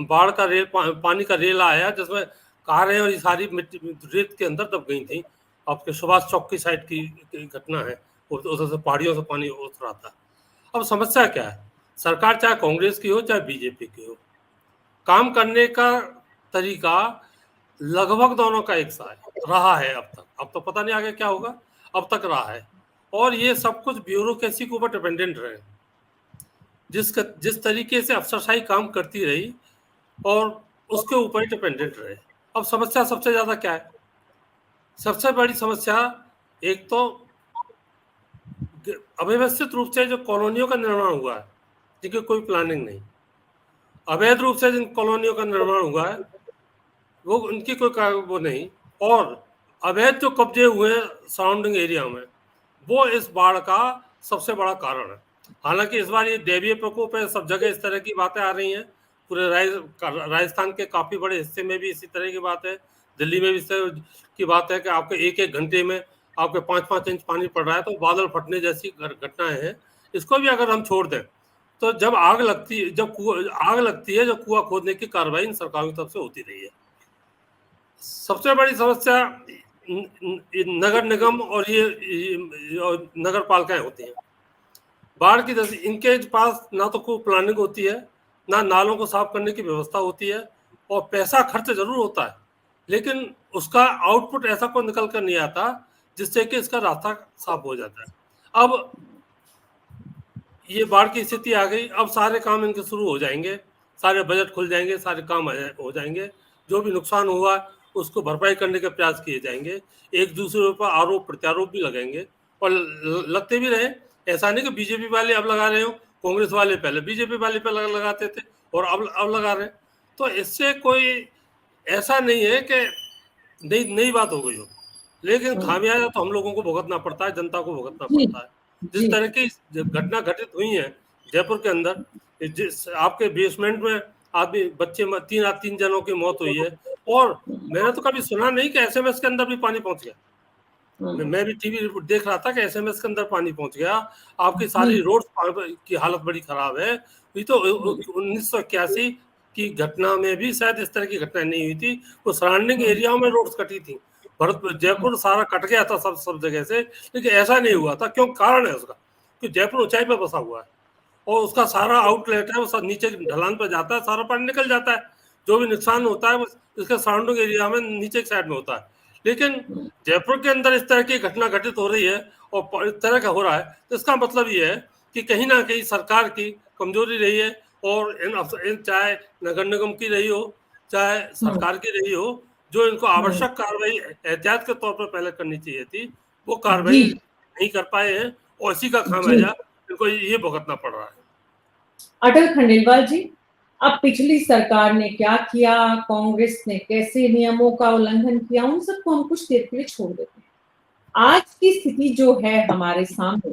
बाढ़ का रेल पानी का रेल आया, जिसमें कारें और ये सारी मिट्टी रेत के अंदर दब गई थी। आपके सुभाष चौक की साइड की घटना है, उधर से पहाड़ियों से पानी उतर रहा था। अब समस्या क्या है? सरकार चाहे कांग्रेस की हो चाहे बीजेपी की हो, काम करने का तरीका लगभग दोनों का एक सा रहा है अब तक। अब तो पता नहीं आगे क्या होगा, अब तक रहा है। और ये सब कुछ ब्यूरोक्रेसी के ऊपर डिपेंडेंट रहे, जिस तरीके से अफसरशाही काम करती रही और उसके ऊपर ही डिपेंडेंट रहे। अब समस्या सबसे ज्यादा क्या है? सबसे बड़ी समस्या एक तो अव्यवस्थित रूप से जो कॉलोनियों का निर्माण हुआ है, जिनकी कोई प्लानिंग नहीं, अवैध रूप से जिन कॉलोनियों का निर्माण हुआ है वो उनकी कोई वो नहीं, और अवैध जो कब्जे हुए हैं सराउंडिंग एरिया में, वो इस बाढ़ का सबसे बड़ा कारण है। हालांकि इस बार ये दैवीय प्रकोप है, सब जगह इस तरह की बातें आ रही हैं, पूरे राजस्थान के काफी बड़े हिस्से में भी इसी तरह की बात है, दिल्ली में भी इस तरह की बात है कि आपके 1-1 घंटे में आपके 5-5 इंच पानी पड़ रहा है, तो बादल फटने जैसी घटनाएं हैं। इसको भी अगर हम छोड़ दें तो जब आग लगती है, जो कुआं खोदने की कार्रवाई इन सरकारों की तरफ से होती रही है। सबसे बड़ी समस्या नगर निगम और ये नगर पालिकाएं होती हैं। बाढ़ की दशा, इनके पास ना तो कोई प्लानिंग होती है, ना नालों को साफ करने की व्यवस्था होती है, और पैसा खर्च जरूर होता है, लेकिन उसका आउटपुट ऐसा कोई निकल कर नहीं आता जिससे कि इसका रास्ता साफ हो जाता है। अब ये बाढ़ की स्थिति आ गई, अब सारे काम इनके शुरू हो जाएंगे, सारे बजट खुल जाएंगे, सारे काम हो जाएंगे, जो भी नुकसान हुआ उसको भरपाई करने के प्रयास किए जाएंगे, एक दूसरे पर आरोप प्रत्यारोप भी लगेंगे, और लगते भी रहे। ऐसा नहीं कि बीजेपी वाले अब लगा रहे हो, कांग्रेस वाले पहले बीजेपी वाले पे लगाते थे और अब लगा रहे हैं। तो इससे कोई ऐसा नहीं है कि नई नई बात हो गई हो, लेकिन खामियाजा तो हम लोगों को भुगतना पड़ता है, जनता को भुगतना जी पड़ता है। जिस जी तरह की घटना घटित हुई है जयपुर के अंदर, जिस आपके बेसमेंट में आदमी बच्चे 3 जनों की मौत हुई है, और मैंने तो कभी सुना नहीं कि एसएमएस के अंदर भी पानी पहुंच गया। मैं भी टीवी रिपोर्ट देख रहा था कि एसएमएस के अंदर पानी पहुंच गया। आपकी सारी रोड की हालत बड़ी खराब है। ये तो 1981 की घटना में भी शायद इस तरह की घटना नहीं हुई थी। वो सराउंडिंग एरियाओं में रोड्स कटी थी। भरतपुर जयपुर सारा कट गया था सब जगह से, लेकिन ऐसा नहीं हुआ था। क्यों? कारण है उसका कि जयपुर ऊंचाई पर बसा हुआ है और उसका सारा आउटलेट है, वो सब नीचे ढलान पर जाता है, सारा पानी निकल जाता है। जो भी नुकसान होता है वो इसके सराउंडिंग एरिया में नीचे की साइड में होता है। लेकिन जयपुर के अंदर इस तरह की घटना घटित हो रही है और इस तरह का हो रहा है, तो इसका मतलब ये है कि कहीं ना कहीं सरकार की कमजोरी रही है, और चाहे नगर निगम की रही हो, चाहे सरकार की रही हो, जो इनको आवश्यक कार्रवाई एहतियात के तौर पर पहले करनी चाहिए थी, वो कार्रवाई जी नहीं कर पाए हैं, और इसी का जी खामियाजा इनको ये भुगतना पड़ रहा है। अटल खंडेलवाल जी, अब पिछली सरकार ने क्या किया, कांग्रेस ने कैसे नियमों का उल्लंघन किया, उन सबको हम कुछ देर के लिए छोड़ देते हैं। आज की स्थिति जो है हमारे सामने,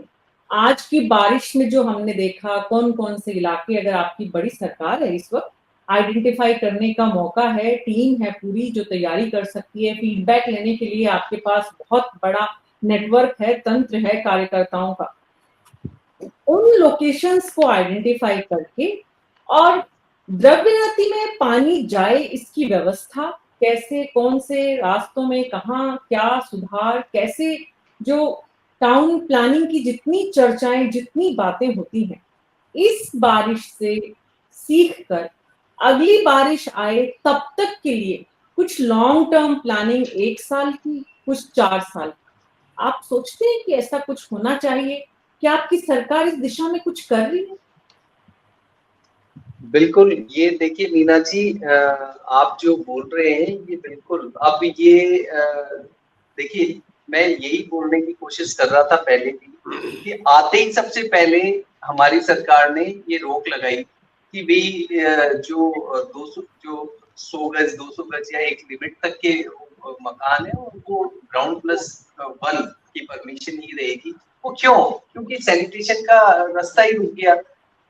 आज की बारिश में जो हमने देखा, कौन कौन से इलाके, अगर आपकी बड़ी सरकार है इस वक्त, आइडेंटिफाई करने का मौका है, टीम है पूरी जो तैयारी कर सकती है, फीडबैक लेने के लिए आपके पास बहुत बड़ा नेटवर्क है, तंत्र है कार्यकर्ताओं का। उन लोकेशंस को आइडेंटिफाई करके और द्रव्य नदी में पानी जाए इसकी व्यवस्था कैसे, कौन से रास्तों में कहाँ क्या सुधार, कैसे, जो टाउन प्लानिंग की जितनी चर्चाएं, जितनी बातें होती हैं, इस बारिश से सीख कर अगली बारिश आए तब तक के लिए कुछ लॉन्ग टर्म प्लानिंग 1 साल की, कुछ 4 साल की। आप सोचते हैं कि ऐसा कुछ होना चाहिए? क्या आपकी सरकार इस दिशा में कुछ कर रही है? बिल्कुल, ये देखिए मीना जी, आप जो बोल रहे हैं ये बिल्कुल, अब ये देखिए मैं यही बोलने की कोशिश कर रहा था पहले भी कि आते ही सबसे पहले हमारी सरकार ने ये रोक लगाई कि भाई जो 100 गज 200 गज या एक लिमिट तक के मकान है उनको ग्राउंड प्लस 1 की परमिशन ही रहेगी। वो क्यों? क्योंकि सैनिटेशन का रास्ता ही रुक गया।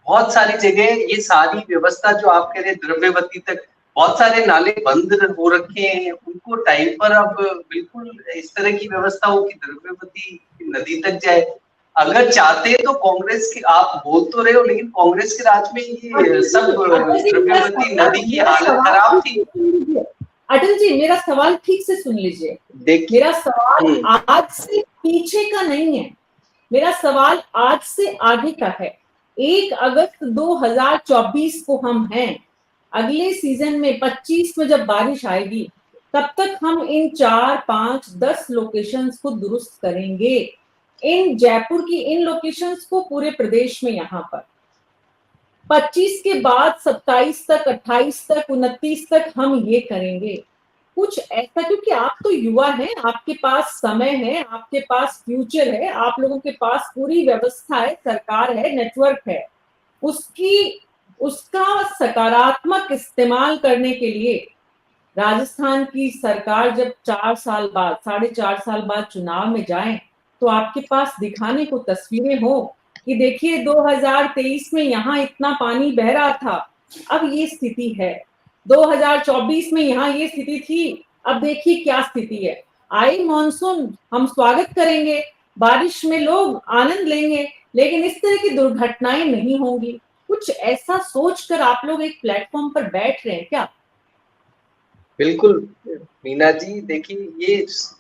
बहुत सारी जगह ये सारी व्यवस्था जो आप कह रहे हैं द्रव्यवती तक, बहुत सारे नाले बंद हो रखे हैं, उनको टाइम पर अब बिल्कुल इस तरह की व्यवस्था हो कि द्रव्यवती नदी तक जाए। अगर चाहते तो कांग्रेस की, आप बोल तो रहे हो, लेकिन कांग्रेस के राज में ये सब द्रव्यवती नदी की हालत खराब थी। अटल जी, मेरा सवाल ठीक से सुन लीजिए। मेरा सवाल आज से पीछे का नहीं है, मेरा सवाल आज से आगे का है। 1 अगस्त 2024 को हम हैं, अगले सीजन में 25 में जब बारिश आएगी तब तक हम इन 4, 5, 10 लोकेशंस को दुरुस्त करेंगे। इन जयपुर की इन लोकेशंस को पूरे प्रदेश में यहाँ पर 25 के बाद 27 तक, 28 तक, 29 तक हम ये करेंगे। कुछ ऐसा, क्योंकि आप तो युवा हैं, आपके पास समय है, आपके पास फ्यूचर है, आप लोगों के पास पूरी व्यवस्था है, सरकार है, नेटवर्क है, उसका सकारात्मक इस्तेमाल करने के लिए राजस्थान की सरकार जब 4 साल बाद, 4.5 साल बाद चुनाव में जाए तो आपके पास दिखाने को तस्वीरें हो कि देखिए 2023 में यहाँ इतना पानी बह रहा था, अब ये स्थिति है। 2024 में यहाँ ये स्थिति थी, अब देखिए क्या स्थिति है। आए मॉनसून हम स्वागत करेंगे, बारिश में लोग आनंद लेंगे, लेकिन इस तरह की दुर्घटनाएं नहीं होंगी। कुछ ऐसा सोचकर आप लोग एक प्लेटफॉर्म पर बैठ रहे हैं क्या? बिल्कुल मीना जी, देखिए ये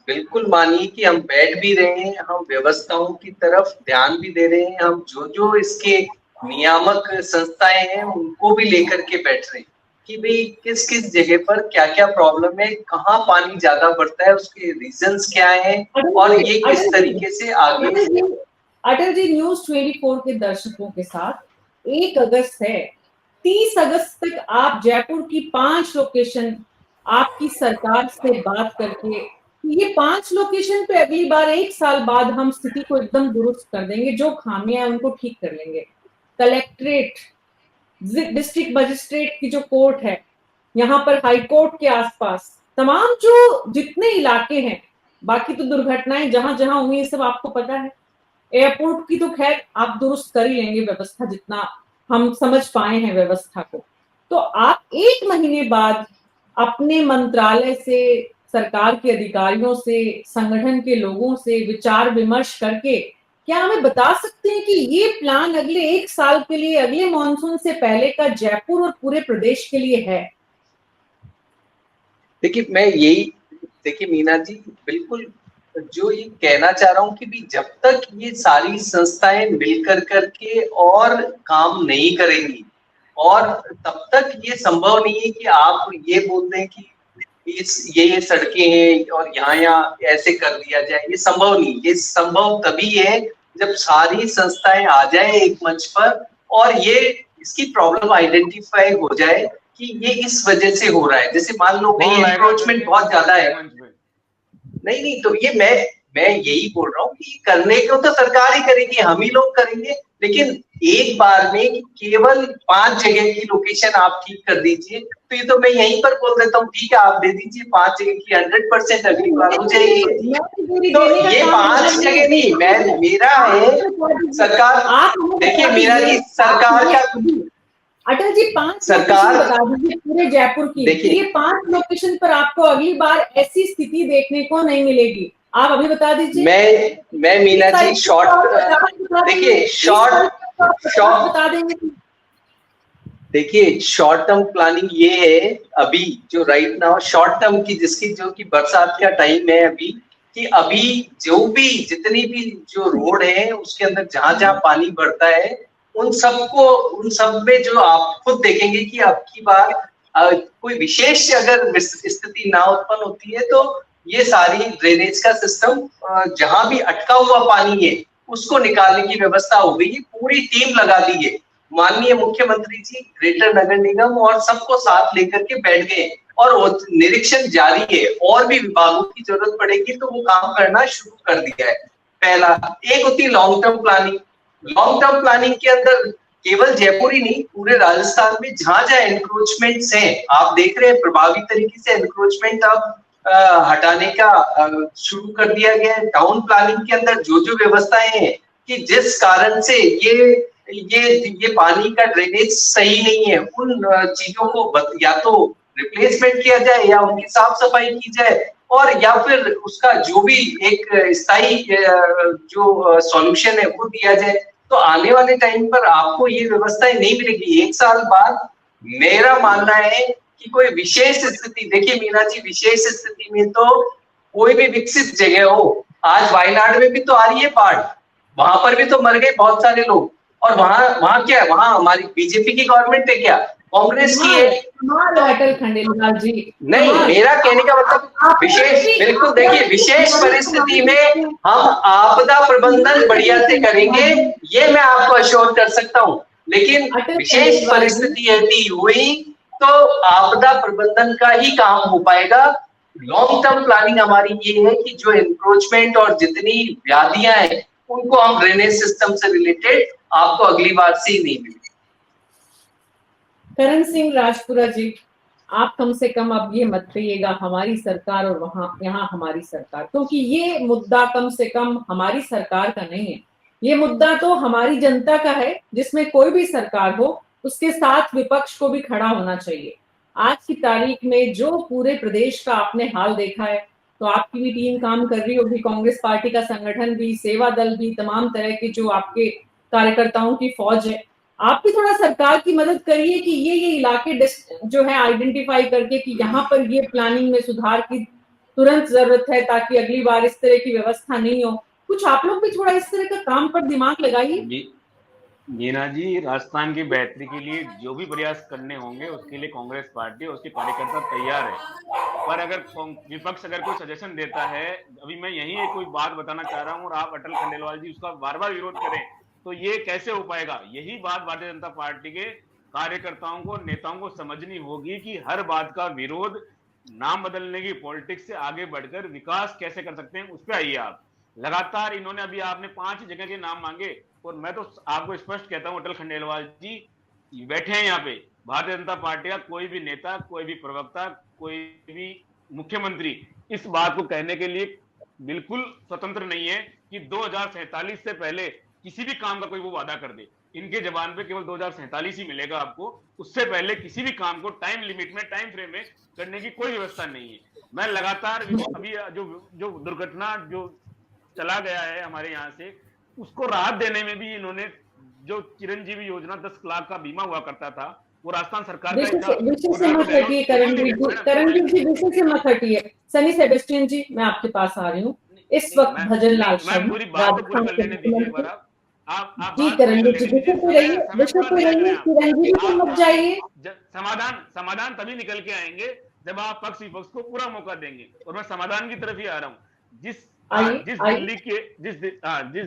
बिल्कुल मानिए कि हम बैठ भी रहे हैं, हम व्यवस्थाओं की तरफ ध्यान भी दे रहे हैं, हम जो इसके नियामक संस्थाएं हैं उनको भी लेकर के बैठ रहे हैं कि भाई किस किस जगह पर क्या क्या प्रॉब्लम है, कहाँ पानी ज्यादा बढ़ता है, उसके रीजंस क्या हैं और ये किस तरीके से आगे। अटल जी, न्यूज 24 के दर्शकों के साथ 1 अगस्त है, 30 अगस्त तक आप जयपुर की 5 लोकेशन आपकी सरकार से बात करके, ये 5 लोकेशन पे अगली बार 1 साल बाद हम स्थिति को एकदम दुरुस्त कर देंगे, जो खामियां हैं उनको ठीक कर लेंगे। कलेक्ट्रेट, डिस्ट्रिक्ट मजिस्ट्रेट की जो कोर्ट है, यहाँ पर हाईकोर्ट के आसपास तमाम जो जितने इलाके हैं, बाकी तो दुर्घटनाएं जहां जहां हुई सब आपको पता है। एयरपोर्ट की तो खैर आप दुरुस्त कर ही लेंगे व्यवस्था, जितना हम समझ पाए हैं व्यवस्था को। तो आप 1 महीने बाद अपने मंत्रालय से, सरकार के अधिकारियों से, संगठन के लोगों से विचार विमर्श करके क्या हमें बता सकते हैं कि ये प्लान अगले 1 साल के लिए, अगले मॉनसून से पहले का जयपुर और पूरे प्रदेश के लिए है? देखिए मैं यही, देखिए मीना जी, बिल्कुल जो ये कहना चाह रहा हूँ कि भी जब तक ये सारी संस्थाएं मिलकर करके और काम नहीं करेंगी, और तब तक ये संभव नहीं है कि आप ये बोल दें कि ये सड़कें हैं और यहाँ ऐसे कर दिया जाए। ये संभव नहीं। ये संभव तभी है जब सारी संस्थाएं आ जाए एक मंच पर और ये इसकी प्रॉब्लम आइडेंटिफाई हो जाए कि ये इस वजह से हो रहा है। जैसे मान लो भाई एनक्रोचमेंट बहुत ज्यादा है, नहीं तो ये मैं यही बोल रहा हूँ कि करने को तो सरकार ही करेगी, हम ही लोग करेंगे, लेकिन एक बार में केवल 5 जगह की लोकेशन आप ठीक कर दीजिए। तो ये तो मैं यहीं पर बोल देता हूँ, ठीक है आप दे दीजिए 5 जगह की, 100% अगली बार हो जाएगी। तो ये 5 जगह नहीं, मैं मेरा है सरकार, देखिए मेरा जी सरकार का, अटल जी 5 सरकार बता दीजिए पूरे जयपुर की। ये 5 लोकेशन पर आपको अगली बार ऐसी स्थिति देखने को नहीं मिलेगी, आप अभी बता दीजिए। मैं मीना जी देखिए शॉर्ट बता देंगे। देखिए शॉर्ट टर्म प्लानिंग ये है अभी जो राइट नाउ शॉर्ट टर्म की, जिसकी जो कि बरसात का टाइम है अभी, कि अभी जो भी जितनी भी जो रोड है उसके अंदर जहां जहां पानी बढ़ता है उन सब में जो आप खुद देखेंगे कि आपकी बार कोई विशेष अगर स्थिति ना उत्पन्न होती है तो ये सारी ड्रेनेज का सिस्टम जहां भी अटका हुआ पानी है उसको निकालने की व्यवस्था हो गई है। पूरी टीम लगा दी है, माननीय मुख्यमंत्री जी ग्रेटर नगर निगम और सबको साथ लेकर के बैठ गए और निरीक्षण जारी है। और भी विभागों की जरूरत पड़ेगी तो वो काम करना शुरू कर दिया है। पहला एक होती long term planning. Long term planning के अंदर केवल जयपुर ही नहीं, पूरे राजस्थान में जहां जहां एनक्रोचमेंट्स हैं, आप देख रहे हैं प्रभावी तरीके से एनक्रोचमेंट अब हटाने का शुरू कर दिया गया है। टाउन प्लानिंग के अंदर जो जो व्यवस्थाएं हैं कि जिस कारण से ये पानी का ड्रेनेज सही नहीं है, उन चीजों को या तो रिप्लेसमेंट किया जाए या उनकी साफ सफाई की जाए, और या फिर उसका जो भी एक स्थायी जो सॉल्यूशन है वो दिया जाए। तो आने वाले टाइम पर आपको ये व्यवस्थाएं नहीं मिलेगी। 1 साल बाद मेरा मानना है कि कोई विशेष स्थिति, देखिए मीना जी, विशेष स्थिति में तो कोई भी विकसित जगह हो, आज वायनाड में भी तो आ रही है बाढ़, वहां पर भी तो मर गए बहुत सारे लोग, और वहां क्या है, वहां हमारी बीजेपी की गवर्नमेंट है क्या, कांग्रेस की है? अटल खंडेलवाल जी नहीं, मेरा कहने का मतलब विशेष, बिल्कुल देखिए विशेष परिस्थिति में हम आपदा प्रबंधन बढ़िया से करेंगे, ये मैं आपको अश्योर कर सकता हूँ। लेकिन विशेष परिस्थिति यदि हुई तो आपदा प्रबंधन का ही काम हो पाएगा। लॉन्ग टर्म प्लानिंग हमारी ये है कि जो एनक्रोचमेंट और जितनी व्याधियां हैं उनको हम ड्रेनेज सिस्टम से रिलेटेड आपको अगली बार से ही नहीं मिलेंगे। करण सिंह राजपुरा जी, आप कम से कम अब ये मत कहिएगा हमारी सरकार और वहां यहाँ हमारी सरकार, क्योंकि ये मुद्दा कम से कम हमारी सरकार का नहीं है, ये मुद्दा तो हमारी जनता का है, जिसमें कोई भी सरकार हो उसके साथ विपक्ष को भी खड़ा होना चाहिए। आज की तारीख में जो पूरे प्रदेश का आपने हाल देखा है, तो आपकी भी टीम काम कर रही होगी, कांग्रेस पार्टी का संगठन भी, सेवा दल भी, तमाम तरह के जो आपके कार्यकर्ताओं की फौज है। आप भी थोड़ा सरकार की मदद करिए कि ये इलाके जो है आइडेंटिफाई करके कि यहाँ पर ये प्लानिंग में सुधार की तुरंत जरूरत है, ताकि अगली बार इस तरह की व्यवस्था नहीं हो। कुछ आप लोग भी थोड़ा इस तरह का काम पर दिमाग लगाइए। मीना जी, राजस्थान की बेहतरी के लिए जो भी प्रयास करने होंगे उसके लिए कांग्रेस पार्टी और उसके कार्यकर्ता तैयार है। पर अगर विपक्ष अगर कोई सजेशन देता है, अभी मैं यही एक कोई बात बताना चाह रहा हूँ और आप अटल खंडेलवाल जी उसका बार बार विरोध करें तो ये कैसे हो पाएगा। यही बात भारतीय जनता पार्टी के कार्यकर्ताओं को, नेताओं को समझनी होगी कि हर बात का विरोध नाम बदलने की पॉलिटिक्स से आगे बढ़कर विकास कैसे कर सकते हैं, उस पर आइए आप। लगातार इन्होंने अभी आपने 5 जगह के नाम मांगे और मैं तो आपको स्पष्ट कहता हूं अटल खंडेलवाल जी, बैठे हैं यहाँ पे भारतीय जनता पार्टी का कोई भी नेता, कोई भी प्रवक्ता, कोई भी मुख्यमंत्री इस बात को कहने के लिए बिल्कुल स्वतंत्र नहीं है कि 2047 से पहले किसी भी काम का कोई वो वादा कर दे। इनके जबान पे केवल 2047 ही मिलेगा आपको, उससे पहले किसी भी काम को टाइम लिमिट में, टाइम फ्रेम में करने की कोई व्यवस्था नहीं है। मैं लगातार अभी जो दुर्घटना जो चला गया है हमारे यहाँ से, उसको राहत देने में भी इन्होंने जो चिरंजीवी योजना 10 लाख का बीमा हुआ करता था, वो राजस्थान सरकार का ही था। विषय से मत हटिए करणदीप जी, विषय से मत हटिए। सनी सेबेस्टियन जी, मैं आपके पास आ रही हूँ। इस वक्त भजन लाल शर्मा राजस्थान के मुख्यमंत्री। जी करणदीप जी, विषय पे रहिए, चिरंजीवी पे मत जाइए। समाधान तभी निकल के आएंगे जब आप पक्ष विपक्ष को पूरा मौका देंगे, और मैं समाधान की तरफ ही आ रहा हूँ। जिस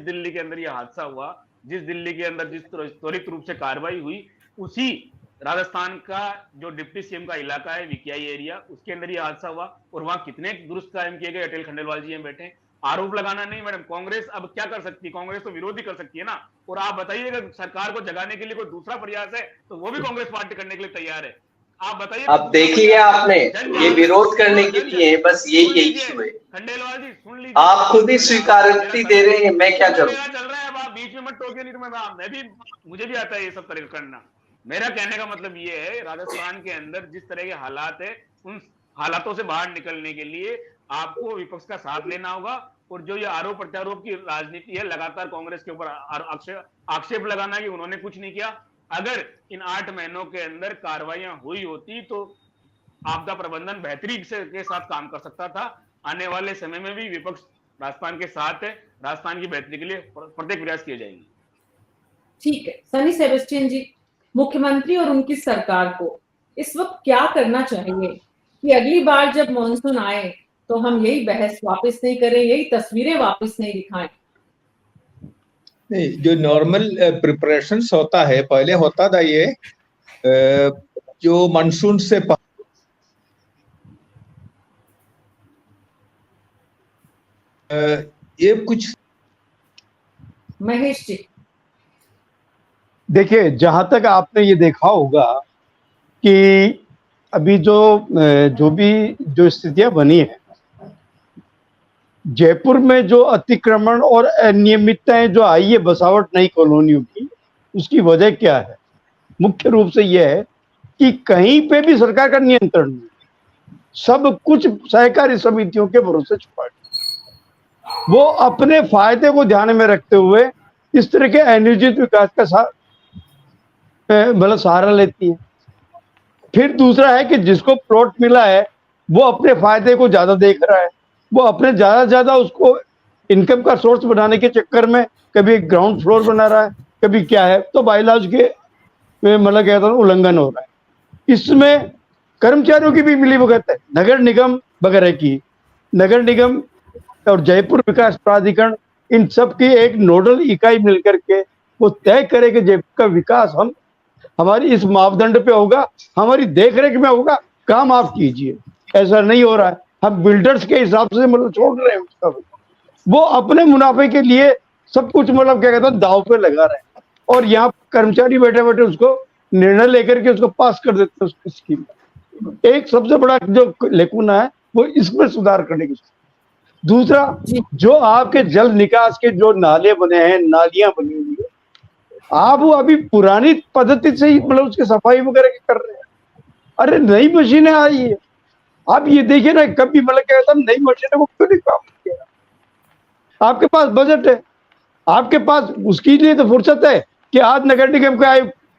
दिल्ली के अंदर यह हादसा हुआ, जिस दिल्ली के अंदर जिस त्वरित रूप से कार्रवाई हुई, उसी राजस्थान का जो डिप्टी सीएम का इलाका है विकियाई एरिया, उसके अंदर ये हादसा हुआ। और वहां कितने दुरुस्त कायम किए गए। अटल खंडेलवाल जी बैठे हैं। आरोप लगाना नहीं मैडम, कांग्रेस अब क्या कर सकती है? कांग्रेस तो विरोधी कर सकती है ना। और आप बताइए अगर सरकार को जगाने के लिए कोई दूसरा प्रयास है तो वो भी कांग्रेस पार्टी करने के लिए तैयार है। आप बताइए। अब देखिए आपने ये विरोध करने के लिए बस यही इश्यू है। खंडेलवाल जी सुन लीजिए, आप खुद ही स्वीकारोक्ति दे रहे हैं, मैं क्या करूं? चल रहा है, अब आप बीच में मत टोकिए, नहीं तो मैं भी, मुझे भी आता है ये सब तरह करना। मेरा कहने का मतलब ये है, राजस्थान के अंदर जिस तरह के हालात है, उन हालातों से बाहर निकलने के लिए आपको विपक्ष का साथ लेना होगा। और जो ये आरोप प्रत्यारोप की राजनीति है, लगातार कांग्रेस के ऊपर आक्षेप लगाना कि उन्होंने कुछ नहीं किया। अगर इन 8 महीनों के अंदर कार्रवाइयां हुई होती तो आपदा प्रबंधन बेहतरी के साथ काम कर सकता था। आने वाले समय में भी विपक्ष राजस्थान के साथ है। राजस्थान की बेहतरी के लिए प्रत्येक प्रयास किए जाएंगे। ठीक है सनी सेबेस्टियन जी, मुख्यमंत्री और उनकी सरकार को इस वक्त क्या करना चाहिए कि अगली बार जब मॉनसून आए तो हम यही बहस वापस नहीं करें, यही तस्वीरें वापस नहीं दिखाएं? नहीं, जो नॉर्मल प्रिपरेशंस होता है, पहले होता था ये जो मानसून से ये कुछ। महेश जी देखिए, जहां तक आपने ये देखा होगा कि अभी जो स्थितियां बनी है, जयपुर में जो अतिक्रमण और अनियमितताएं जो आई है बसावट नई कॉलोनियों की, उसकी वजह क्या है? मुख्य रूप से यह है कि कहीं पे भी सरकार का नियंत्रण नहीं, सब कुछ सहकारी समितियों के भरोसे छुपा है। वो अपने फायदे को ध्यान में रखते हुए इस तरह के अनियोजित विकास का मतलब सहारा लेती है। फिर दूसरा है कि जिसको प्लॉट मिला है वो अपने फायदे को ज्यादा देख रहा है, वो अपने ज्यादा उसको इनकम का सोर्स बनाने के चक्कर में कभी ग्राउंड फ्लोर बना रहा है, कभी क्या है, तो बायलॉज के मतलब कहता हूँ उल्लंघन हो रहा है। इसमें कर्मचारियों की भी मिलीभगत है। नगर निगम वगैरह की, नगर निगम और जयपुर विकास प्राधिकरण, इन सब की एक नोडल इकाई मिलकर के वो तय करे कि जयपुर का विकास हमारी इस मापदंड पे होगा, हमारी देखरेख में होगा, काम आप कीजिए। ऐसा नहीं हो रहा है, हम बिल्डर्स के हिसाब से मतलब छोड़ रहे हैं उसका, वो अपने मुनाफे के लिए सब कुछ मतलब क्या कहते हैं दाव पे लगा रहे हैं। और यहाँ कर्मचारी बैठे बैठे उसको निर्णय लेकर के उसको पास कर देते हैं उसकी स्कीम। एक सबसे बड़ा जो लेकुना है वो इसमें सुधार करने की। दूसरा, जो आपके जल निकास के जो नाले बने हैं, नालियां बनी हुई है, आप वो अभी पुरानी पद्धति से ही मतलब उसकी सफाई वगैरह कर रहे हैं। अरे नई मशीनें आई है, आप ये देखिए ना, कभी मतलब क्या कहता है नई मशीनें वो क्यों नहीं काम किया? आपके पास बजट है, आपके पास उसके लिए तो फुर्सत है कि आज नगर निगम का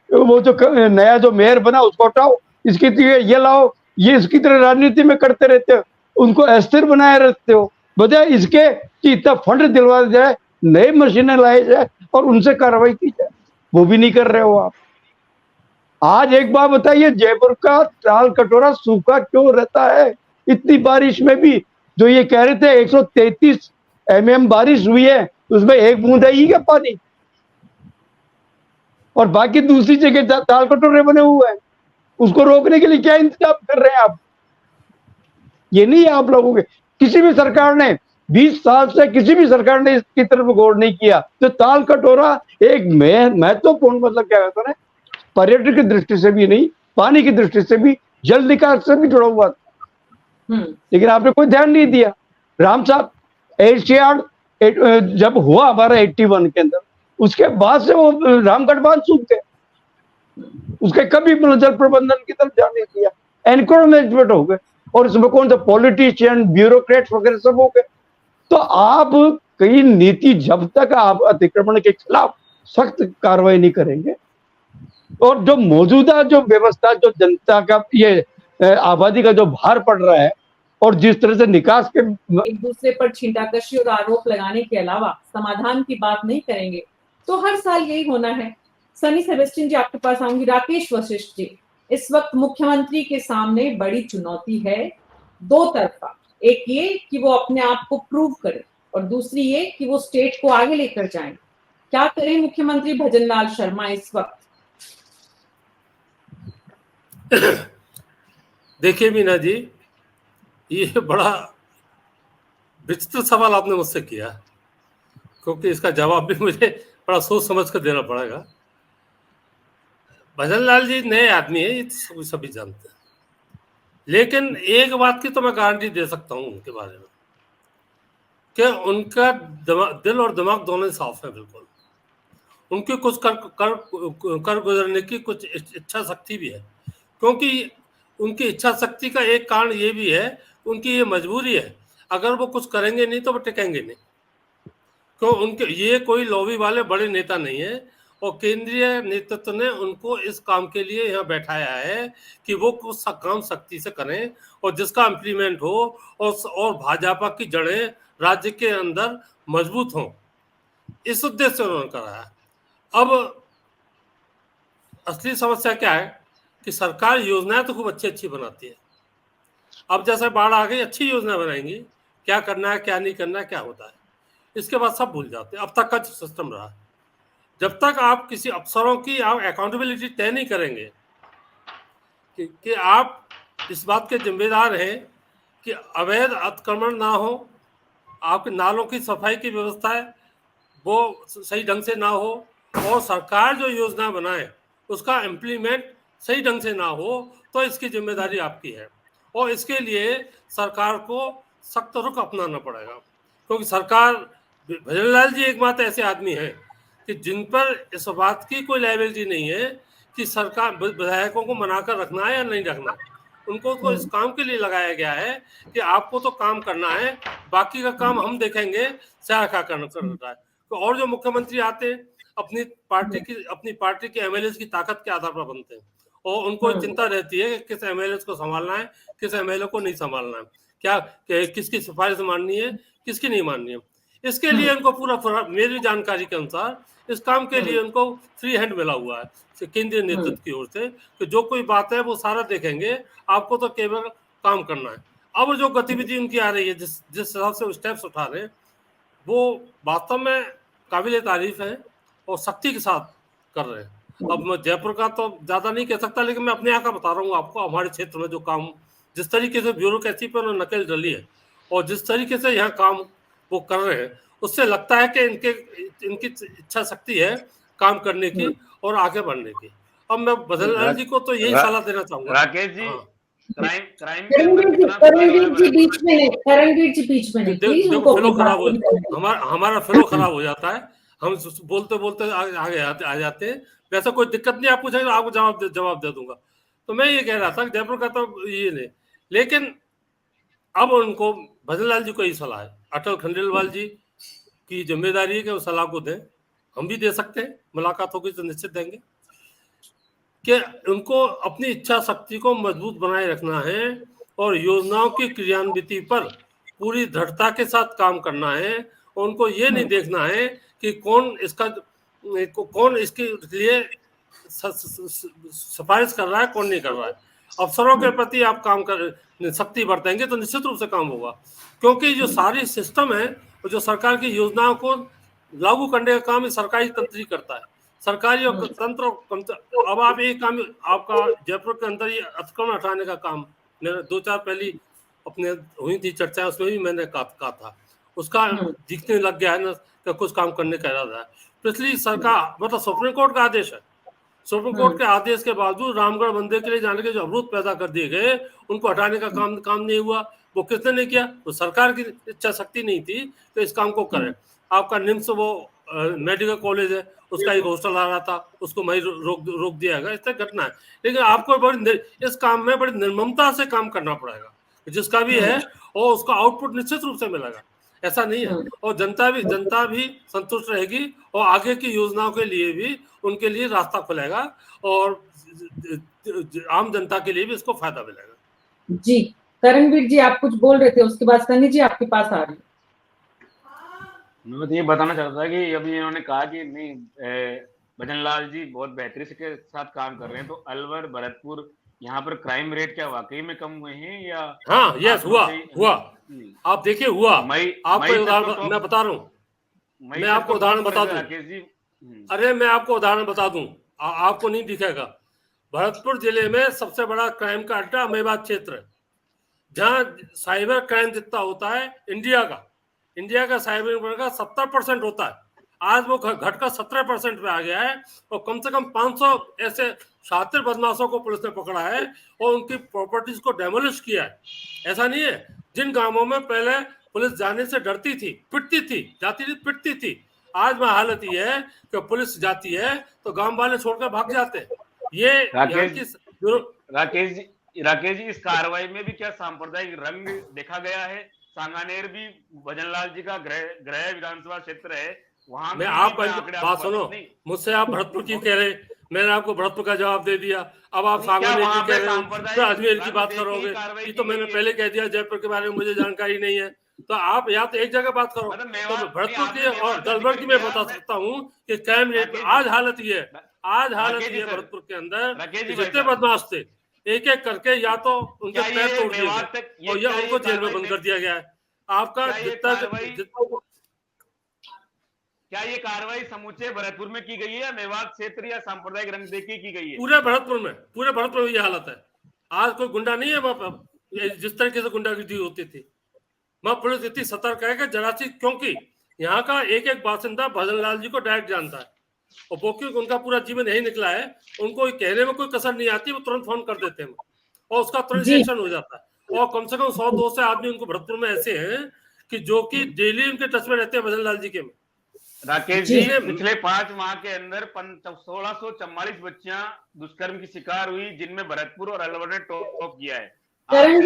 वो जो नया जो मेयर बना उसको हटाओ, इसकी ये लाओ, ये इसकी तरह राजनीति में करते रहते हो, उनको अस्थिर बनाए रखते हो, बजाय इसके कि इतना फंड दिलवा जाए, नई मशीनें लाई जाए और उनसे कार्रवाई की जाए। वो भी नहीं कर रहे हो आप। आज एक बात बताइए, जयपुर का टाल कटोरा सूखा क्यों रहता है इतनी बारिश में भी? जो ये कह रहे थे 133 mm बारिश हुई है, उसमें एक बूंद आई क्या पानी? और बाकी दूसरी जगह टाल कटोरे बने हुए हैं, उसको रोकने के लिए क्या इंतजाम कर रहे हैं आप? ये नहीं है आप लोगों के। किसी भी सरकार ने 20 साल से किसी भी सरकार ने इसकी तरफ गौर नहीं किया। तो ताल कटोरा एक महत्वपूर्ण मतलब क्या कहते हैं पर्यटन की दृष्टि से भी नहीं, पानी की दृष्टि से भी, जल निकास से भी जुड़ा हुआ था। लेकिन आपने कोई ध्यान नहीं दिया। राम साहब, एशियाड जब हुआ हमारा 81 के अंदर, उसके बाद से वो रामगढ़ बांध सूख गए, उसके कभी जल प्रबंधन की तरफ ध्यान नहीं दिया, एनक्रोचमेंट हो गए, और इसमें कौन सा पॉलिटिशियन, ब्यूरोक्रेट वगैरह सब हो गए। तो आप कई नीति, जब तक आप अतिक्रमण के खिलाफ सख्त कार्रवाई नहीं करेंगे, और जो मौजूदा जो व्यवस्था, जो जनता का ये आबादी का जो भार पड़ रहा है, और जिस तरह से निकास के एक दूसरे पर छींटाकशी और आरोप लगाने के अलावा समाधान की बात नहीं करेंगे तो हर साल यही होना है। सनी सेबेस्टियन जी, आपके पास आऊंगी। राकेश वशिष्ठ जी, इस वक्त मुख्यमंत्री के सामने बड़ी चुनौती है, दो तरफा। एक ये कि वो अपने आप को प्रूव करे, और दूसरी ये कि वो स्टेट को आगे लेकर जाएं। क्या करें मुख्यमंत्री भजनलाल शर्मा इस वक्त? देखिए मीना जी, ये बड़ा विचित्र सवाल आपने मुझसे किया, क्योंकि इसका जवाब भी मुझे बड़ा सोच समझ कर देना पड़ेगा। भजनलाल जी नए आदमी है, ये सभी जानते हैं, लेकिन एक बात की तो मैं गारंटी दे सकता हूँ उनके बारे में कि उनका दिल और दिमाग दोनों साफ है बिल्कुल। उनकी कुछ कर गुजरने की कुछ इच्छा शक्ति भी है, क्योंकि उनकी इच्छा शक्ति का एक कारण ये भी है, उनकी ये मजबूरी है, अगर वो कुछ करेंगे नहीं तो वो टिकेंगे नहीं। क्यों? उनके ये कोई लॉबी वाले बड़े नेता नहीं है, और केंद्रीय नेतृत्व ने उनको इस काम के लिए यहाँ बैठाया है कि वो कुछ काम सख्ती से करें और जिसका इम्प्लीमेंट हो, और भाजपा की जड़ें राज्य के अंदर मजबूत हों, इस उद्देश्य से उन्होंने करा है। अब असली समस्या क्या है कि सरकार योजनाएं तो खूब अच्छी बनाती है। अब जैसे बाढ़ आ गई, अच्छी योजना बनाएंगी, क्या करना है क्या नहीं करना है क्या होता है, इसके बाद सब भूल जाते हैं। अब तक का जो सिस्टम रहा, जब तक आप किसी अफसरों की आप अकाउंटेबिलिटी तय नहीं करेंगे कि आप इस बात के जिम्मेदार हैं कि अवैध अतिक्रमण ना हो, आपके नालों की सफाई की व्यवस्था है वो सही ढंग से ना हो, और सरकार जो योजना बनाए उसका इम्प्लीमेंट सही ढंग से ना हो, तो इसकी जिम्मेदारी आपकी है। और इसके लिए सरकार को सख्त रुख अपनाना पड़ेगा, क्योंकि सरकार, भजनलाल जी एकमात्र ऐसे आदमी हैं कि जिन पर इस बात की कोई लायबिलिटी नहीं है कि सरकार विधायकों को मनाकर रखना है या नहीं रखना। उनको तो इस काम के लिए लगाया गया है कि आपको तो काम करना है, बाकी का काम हम देखेंगे क्या करना है। तो और जो मुख्यमंत्री आते हैं अपनी पार्टी के एमएलए की ताकत के आधार पर बनते हैं, और उनको चिंता रहती है कि किस एमएलए को संभालना है, किस एमएलए को नहीं संभालना है, क्या किसकी सिफारिश माननी है, किसकी नहीं माननी है। इसके लिए उनको पूरा मेरी जानकारी के अनुसार इस काम के लिए उनको फ्री हैंड मिला हुआ है केंद्रीय नेतृत्व की ओर से, कि जो कोई बात है वो सारा देखेंगे, आपको तो केवल काम करना है। अब जो गतिविधि उनकी आ रही है, जिस हिसाब से स्टेप्स उठा रहे हैं, वो वास्तव में काबिल तारीफ है और सख्ती के साथ कर रहे हैं। अब मैं जयपुर का तो ज्यादा नहीं कह सकता, लेकिन मैं अपने यहाँ का बता रहा हूँ आपको। हमारे क्षेत्र में जो काम, जिस तरीके से ब्यूरोक्रेसी पर उन्होंने नकेल डली है और जिस तरीके से यहाँ काम वो कर रहे हैं, उससे लगता है कि इनकी इच्छा शक्ति है काम करने की और आगे बढ़ने की। अब मैं भजनलाल जी को तो यही सलाह देना चाहूंगा। राकेश जी, क्राइम देखो फ्लो खराब हो, हमारा फ्लो खराब हो जाता है, हम बोलते बोलते आगे आ जाते हैं। वैसा कोई दिक्कत नहीं, आप पूछेंगे आपको जवाब दे दूंगा। तो मैं ये कह रहा था जयपुर का तो ये नहीं, लेकिन अब उनको, भजनलाल जी को यही सलाह है, अटल खंडेलवाल जी की जिम्मेदारी है कि वो सलाह को दें, हम भी दे सकते हैं, मुलाकात होगी तो निश्चित देंगे, कि उनको अपनी इच्छा शक्ति को मजबूत बनाए रखना है और योजनाओं की क्रियान्विति पर पूरी दृढ़ता के साथ काम करना है। और उनको ये नहीं देखना है कि कौन इसके लिए सिफारिश कर रहा है, कौन नहीं कर रहा है। अफसरों के प्रति आप काम कर शक्ति बरतेंगे तो निश्चित रूप से काम होगा, क्योंकि जो सारी सिस्टम है और जो सरकार की योजनाओं को लागू करने का काम सरकारी तंत्र ही करता है, सरकारी और तंत्र। अब आप एक काम, आपका जयपुर के अंदर ये अतिक्रमण हटाने का काम, मैंने 2-4 पहली अपने हुई थी चर्चा, उसमें भी मैंने कहा था, उसका दिखने लग गया है ना कि कुछ काम करने का इरादा है। पिछली सरकार, मतलब सुप्रीम कोर्ट का आदेश है सुप्रीम कोर्ट के आदेश के बावजूद रामगढ़ मंदिर के लिए जाने के जो अवरोध पैदा कर दिए गए, उनको हटाने का काम नहीं हुआ। वो किसने नहीं किया? तो सरकार की इच्छा शक्ति नहीं थी तो इस काम को करे। आपका निम्स वो मेडिकल कॉलेज है, उसका एक हॉस्टल आ रहा था, उसको वहीं रोक दिया गया। इस तरह घटना है। लेकिन आपको इस काम में बड़ी निर्ममता से काम करना पड़ेगा, जिसका भी है, और उसका आउटपुट निश्चित रूप से मिलेगा। ऐसा नहीं है। और जनता भी संतुष्ट रहेगी और आगे की योजनाओं के लिए भी उनके लिए रास्ता खुलेगा और आम जनता के लिए भी इसको फायदा मिलेगा। जी, करणवीर जी आप कुछ बोल रहे थे, उसके बाद सनी जी आपके पास आ रही। मैं तो ये बताना चाहता था कि अभी इन्होंने कहा कि नहीं, भजन लाल जी बहुत बेहतरी के साथ काम कर रहे हैं, तो अलवर, भरतपुर, यहाँ पर क्राइम रेट क्या वाकई में कम हुए हैं या? हाँ, यस, हुआ। आप देखिए, हुआ। आपको उदाहरण मैं बता रहा हूँ, मैं आपको उदाहरण बता दूं। अरे मैं आपको उदाहरण बता दूं, आपको नहीं दिखेगा। भरतपुर जिले में सबसे बड़ा क्राइम का अड्डा अमीबाग क्षेत्र है, जहाँ साइबर क्राइम जितना होता है इंडिया का साइबर क्राइम का 70% होता है। आज वो घटकर 17% पे आ गया है और कम से कम 500 ऐसे शातिर बदमाशों को पुलिस ने पकड़ा है और उनकी प्रॉपर्टीज को डेमोलिश किया है। ऐसा नहीं है, जिन गांवों में पहले पुलिस जाने से डरती थी, पिटती थी, आज वह हालत ये है कि पुलिस जाती है तो गांव वाले छोड़कर भाग जाते हैं। ये राकेश जी, इस कार्रवाई में भी क्या सांप्रदायिक रंग देखा गया है? सांगानेर भी भजनलाल जी का गृह विधानसभा क्षेत्र है, वहां मैं आप बात सुनो, मुझसे आप भरतपुर की कह रहे, मैंने आपको भरतपुर का जवाब दे दिया। अब आप सांगानेर की कह रहे हो, तो अजमेर की बात करोगे। ये तो मैंने पहले कह दिया, जयपुर के बारे में मुझे जानकारी नहीं है। तो आप या तो एक जगह बात करो। तो भरतपुर की और दलबड़ की मैं बता सकता हूँ कि क्राइम रेट में आज हालत ये है भरतपुर के अंदर, जितने बदमाश थे एक एक करके या तो उनके पैर तोड़ दिए गए और या उनको जेल में बंद कर दिया गया है। आपका क्या ये कार्रवाई समूचे भरतपुर में की गई है या मेवात क्षेत्र या सांप्रदायिक रंग देखी की गई है? पूरे भरतपुर में ये हालत है। आज कोई गुंडा नहीं है, जिस तरीके से गुंडागर्दी होती थी। वहां पुलिस इतनी सतर्क है कि जरा सी, क्योंकि यहाँ का एक एक बासिंदा भजनलाल जी को डायरेक्ट जानता है और वो क्योंकि उनका पूरा जीवन यही निकला है, उनको कहने में कोई कसर नहीं आती, वो तुरंत फोन कर देते हैं और उसका तुरंत एक्शन हो जाता है। और कम से कम 100-200 आदमी उनको भरतपुर में ऐसे हैं कि जो कि डेली उनके टच में रहते हैं भजनलाल जी के। राकेश जी, पिछले 5 माह के अंदर 1644 बच्चियां दुष्कर्म की शिकार हुई, जिनमें भरतपुर और अलवर ने टॉप किया है। अभी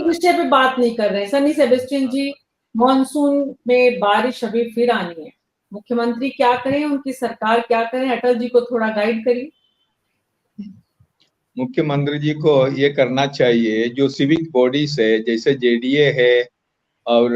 विषय पे बात नहीं कर रहे। सनी सेबेस्टियन जी, मॉनसून में बारिश अभी फिर आनी है, मुख्यमंत्री क्या करें, उनकी सरकार क्या करें? अटल जी को थोड़ा गाइड करिए। मुख्यमंत्री जी को ये करना चाहिए, जो सिविक बॉडीज है जैसे जेडीए है और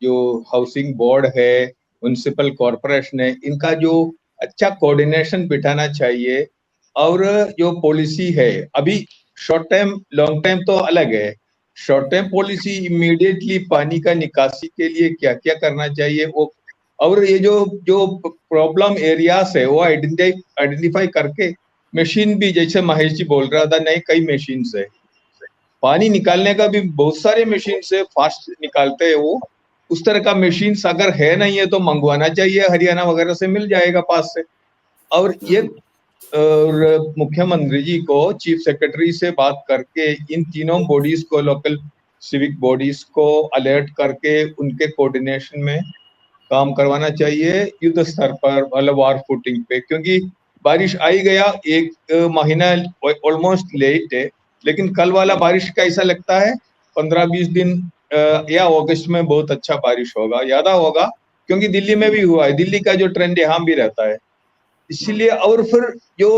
जो हाउसिंग बोर्ड है, म्युनिसिपल कॉर्पोरेशन है, इनका जो अच्छा कोऑर्डिनेशन बिठाना चाहिए। और जो पॉलिसी है, अभी शॉर्ट टाइम लॉन्ग टाइम तो अलग है। शॉर्ट टाइम पॉलिसी इमीडिएटली पानी का निकासी के लिए क्या क्या करना चाहिए वो, और ये जो प्रॉब्लम एरियाज है वो आइडेंटिफाई करके मशीन भी, जैसे महेश जी बोल रहा था, नए कई मशीन है, पानी निकालने का भी बहुत सारे मशीन से फास्ट निकालते हैं वो। उस तरह का मशीन अगर है नहीं है तो मंगवाना चाहिए, हरियाणा वगैरह से मिल जाएगा पास से। और ये मुख्यमंत्री जी को चीफ सेक्रेटरी से बात करके इन तीनों बॉडीज को, लोकल सिविक बॉडीज को अलर्ट करके उनके कोऑर्डिनेशन में काम करवाना चाहिए युद्ध स्तर पर, मतलब वार फुटिंग पे। क्योंकि बारिश आई गया, एक महीना ऑलमोस्ट लेट है, लेकिन कल वाला बारिश का ऐसा लगता है 15-20 दिन या अगस्त में बहुत अच्छा बारिश होगा, ज्यादा होगा, क्योंकि दिल्ली में भी हुआ है, दिल्ली का जो ट्रेंड यहाँ भी रहता है इसीलिए। और फिर जो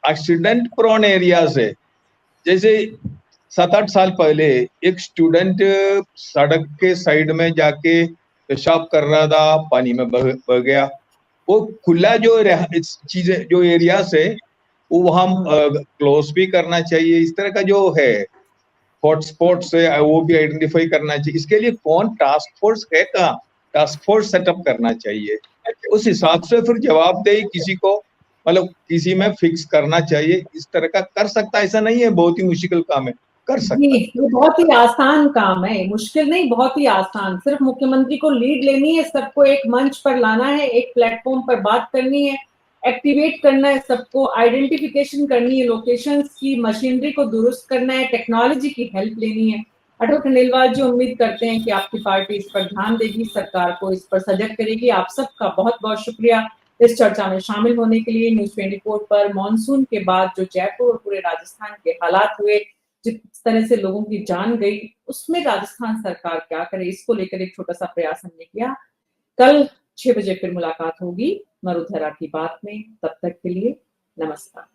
एक्सीडेंट प्रोन एरियाज है, जैसे 7-8 साल पहले एक स्टूडेंट सड़क के साइड में जाके पेशाब कर रहा था, पानी में बह गया। वो खुला जो चीजें, जो एरियाज है वो वहाँ क्लोज भी करना चाहिए। इस तरह का जो है हॉटस्पॉट्स है वो भी आइडेंटिफाई करना चाहिए। इसके लिए कौन टास्क फोर्स है, कहाँ टास्क फोर्स सेटअप करना चाहिए, उस हिसाब से फिर जवाबदेही किसी को, मतलब किसी में फिक्स करना चाहिए। इस तरह का कर सकता है, ऐसा नहीं है बहुत ही मुश्किल काम है। कर सकता जी, है। ये बहुत ही आसान काम है, मुश्किल नहीं, बहुत ही आसान। सिर्फ मुख्यमंत्री को लीड लेनी है, सबको एक मंच पर लाना है, एक प्लेटफॉर्म पर बात करनी है, एक्टिवेट करना है सबको, आइडेंटिफिकेशन करनी है लोकेशंस की, मशीनरी को दुरुस्त करना है, टेक्नोलॉजी की हेल्प लेनी है। अटल खंडेलवाल जी, उम्मीद करते हैं कि आपकी पार्टी इस पर ध्यान देगी, सरकार को इस पर सजग करेगी। आप सबका बहुत-बहुत शुक्रिया इस चर्चा में शामिल होने के लिए। न्यूज़ 24 पर मानसून के बाद जो जयपुर और पूरे राजस्थान के हालात हुए, जिस तरह से लोगों की जान गई, उसमें राजस्थान सरकार क्या करे, इसको लेकर एक छोटा सा प्रयास हमने किया। कल 6 बजे फिर मुलाकात होगी मरुधरा की बात में। तब तक के लिए नमस्कार।